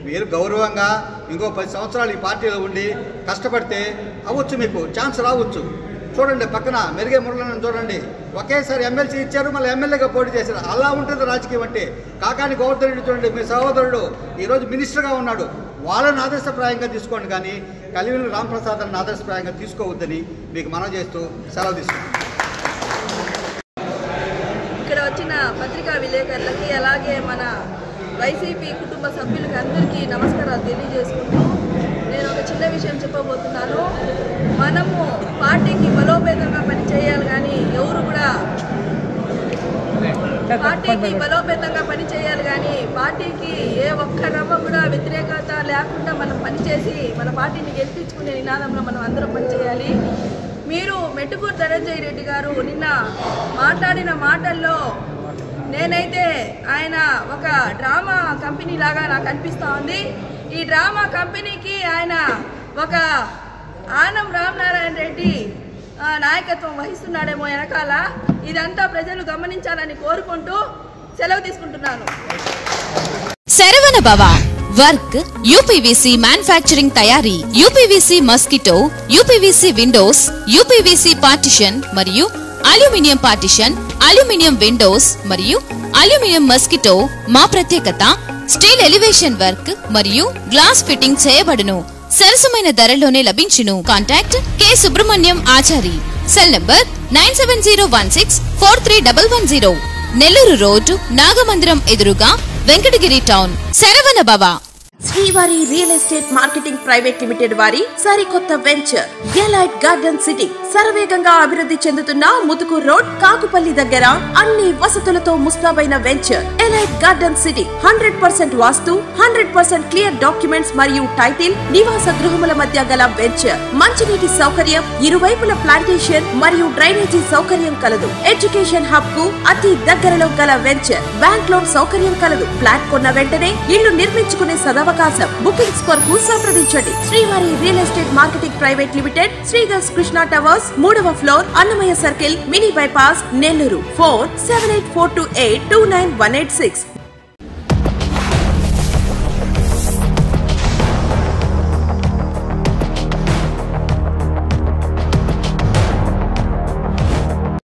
మీరు గౌరవంగా ఇంకో 10 సంవత్సరాలు ఈ పార్టీలో ఉండి కష్టపడితే అవ్వచ్చు, మీకు ఛాన్స్ రావచ్చు. చూడండి పక్కన మెరుగే మురళీని చూడండి, ఒకేసారి ఎమ్మెల్సీ ఇచ్చారు, మళ్ళీ ఎమ్మెల్యేగా పోటీ చేశారు. అలా ఉంటుంది రాజకీయం అంటే. కాకాని గోవర్ధన్ రెడ్డి చూడండి, మీ సహోదరుడు ఈరోజు మినిస్టర్గా ఉన్నాడు, వాళ్ళని ఆదర్శప్రాయంగా తీసుకోండి, కానీ కలివిలి రాంప్రసాద్ అని ఆదర్శప్రాయంగా తీసుకోవద్దని మీకు మనవి చేస్తూ సెలవు తీసుకుంటాం. ఇక్కడ వచ్చిన పత్రికా విలేకరులకి అలాగే మన వైసీపీ కుటుంబ సభ్యులకి అందరికీ నమస్కారాలు తెలియజేసుకుంటూ నేను ఒక చిన్న విషయం చెప్పబోతున్నాను. మనము పార్టీకి బలోపేతంగా పనిచేయాలి, కానీ ఎవరు కూడా పార్టీకి బలోపేతంగా పనిచేయాలి, కానీ పార్టీకి ఏ ఒక్క రవ్వ కూడా వ్యతిరేకత లేకుండా మనం పనిచేసి మన పార్టీని గెలిపించుకునే నినాదంలో మనం అందరం పనిచేయాలి. మీరు మెట్టుకూరు ధనంజయ రెడ్డి గారు నిన్న మాట్లాడిన మాటల్లో నేనైతే ఆయన ఒక డ్రామా కంపెనీ లాగా నాకు అనిపిస్తూ ఉంది. ఈ డ్రామా కంపెనీకి ఆయన ఒక ఆనం రామనారాయణ రెడ్డి నాయకత్వం వహిస్తున్నాడేమో వెనకాల. ఇదంతా ప్రజలు గమనించాలని కోరుకుంటూ సెలవు తీసుకుంటున్నాను. శరవణ భవ వర్క్ యూపీవీసీ మ్యానుఫ్యాక్చరింగ్ తయారీ, UPVC mosquito, UPVC Windows, UPVC partition మరియు అల్యూమినియం పార్టిషన్, అల్యూమినియం విండోస్ మరియు అల్యూమినియం మస్కిటో. మా ప్రత్యేకత స్టీల్ ఎలివేషన్ వర్క్ మరియు గ్లాస్ ఫిట్టింగ్ చేయబడును. సరసమైన ధరలోనే లభించును. Contact K Subrahmanyam Achari. Cell number 9701643110. Nellore road Nagamandiram ఎదురుగా వెంకటగిరి టౌన్. శరవణ భవ. శ్రీవారి real estate marketing private limited వారి సరికొత్త వెంచర్ ఎలైట్ గార్డెన్ సిటీ శరవేగంగా అభివృద్ధి చెందుతున్న ముతుకూర్ రోడ్ కాకుపల్లి దగ్గర అన్ని వసతులతో ముస్తాబైన వెంచర్ ఎలైట్ గార్డెన్ సిటీ. 100% వాస్తు, 100% క్లియర్ డాక్యుమెంట్స్ మరియు టైటిల్. నివాస గృహముల మధ్య గల వెంచర్. మంచినీటి సౌకర్యం, ఇరువైపుల ప్లాంటేషన్ మరియు డ్రైనేజీ సౌకర్యం కలదు. ఎడ్యుకేషన్ హబ్ కు అతి దగ్గరలో గల వెంచర్. బ్యాంక్ లోన్ సౌకర్యం కలదు. ఫ్లాట్ కొన్న వెంటనే ఇల్లు నిర్మించుకునే సదవకాశం. బుకింగ్స్ కొరకు సంప్రదించండి. Srivari real estate marketing private limited, Sridhar's Krishna towers, 3వ floor, Annamayya circle, mini bypass, Nellore. Phone 7842829186.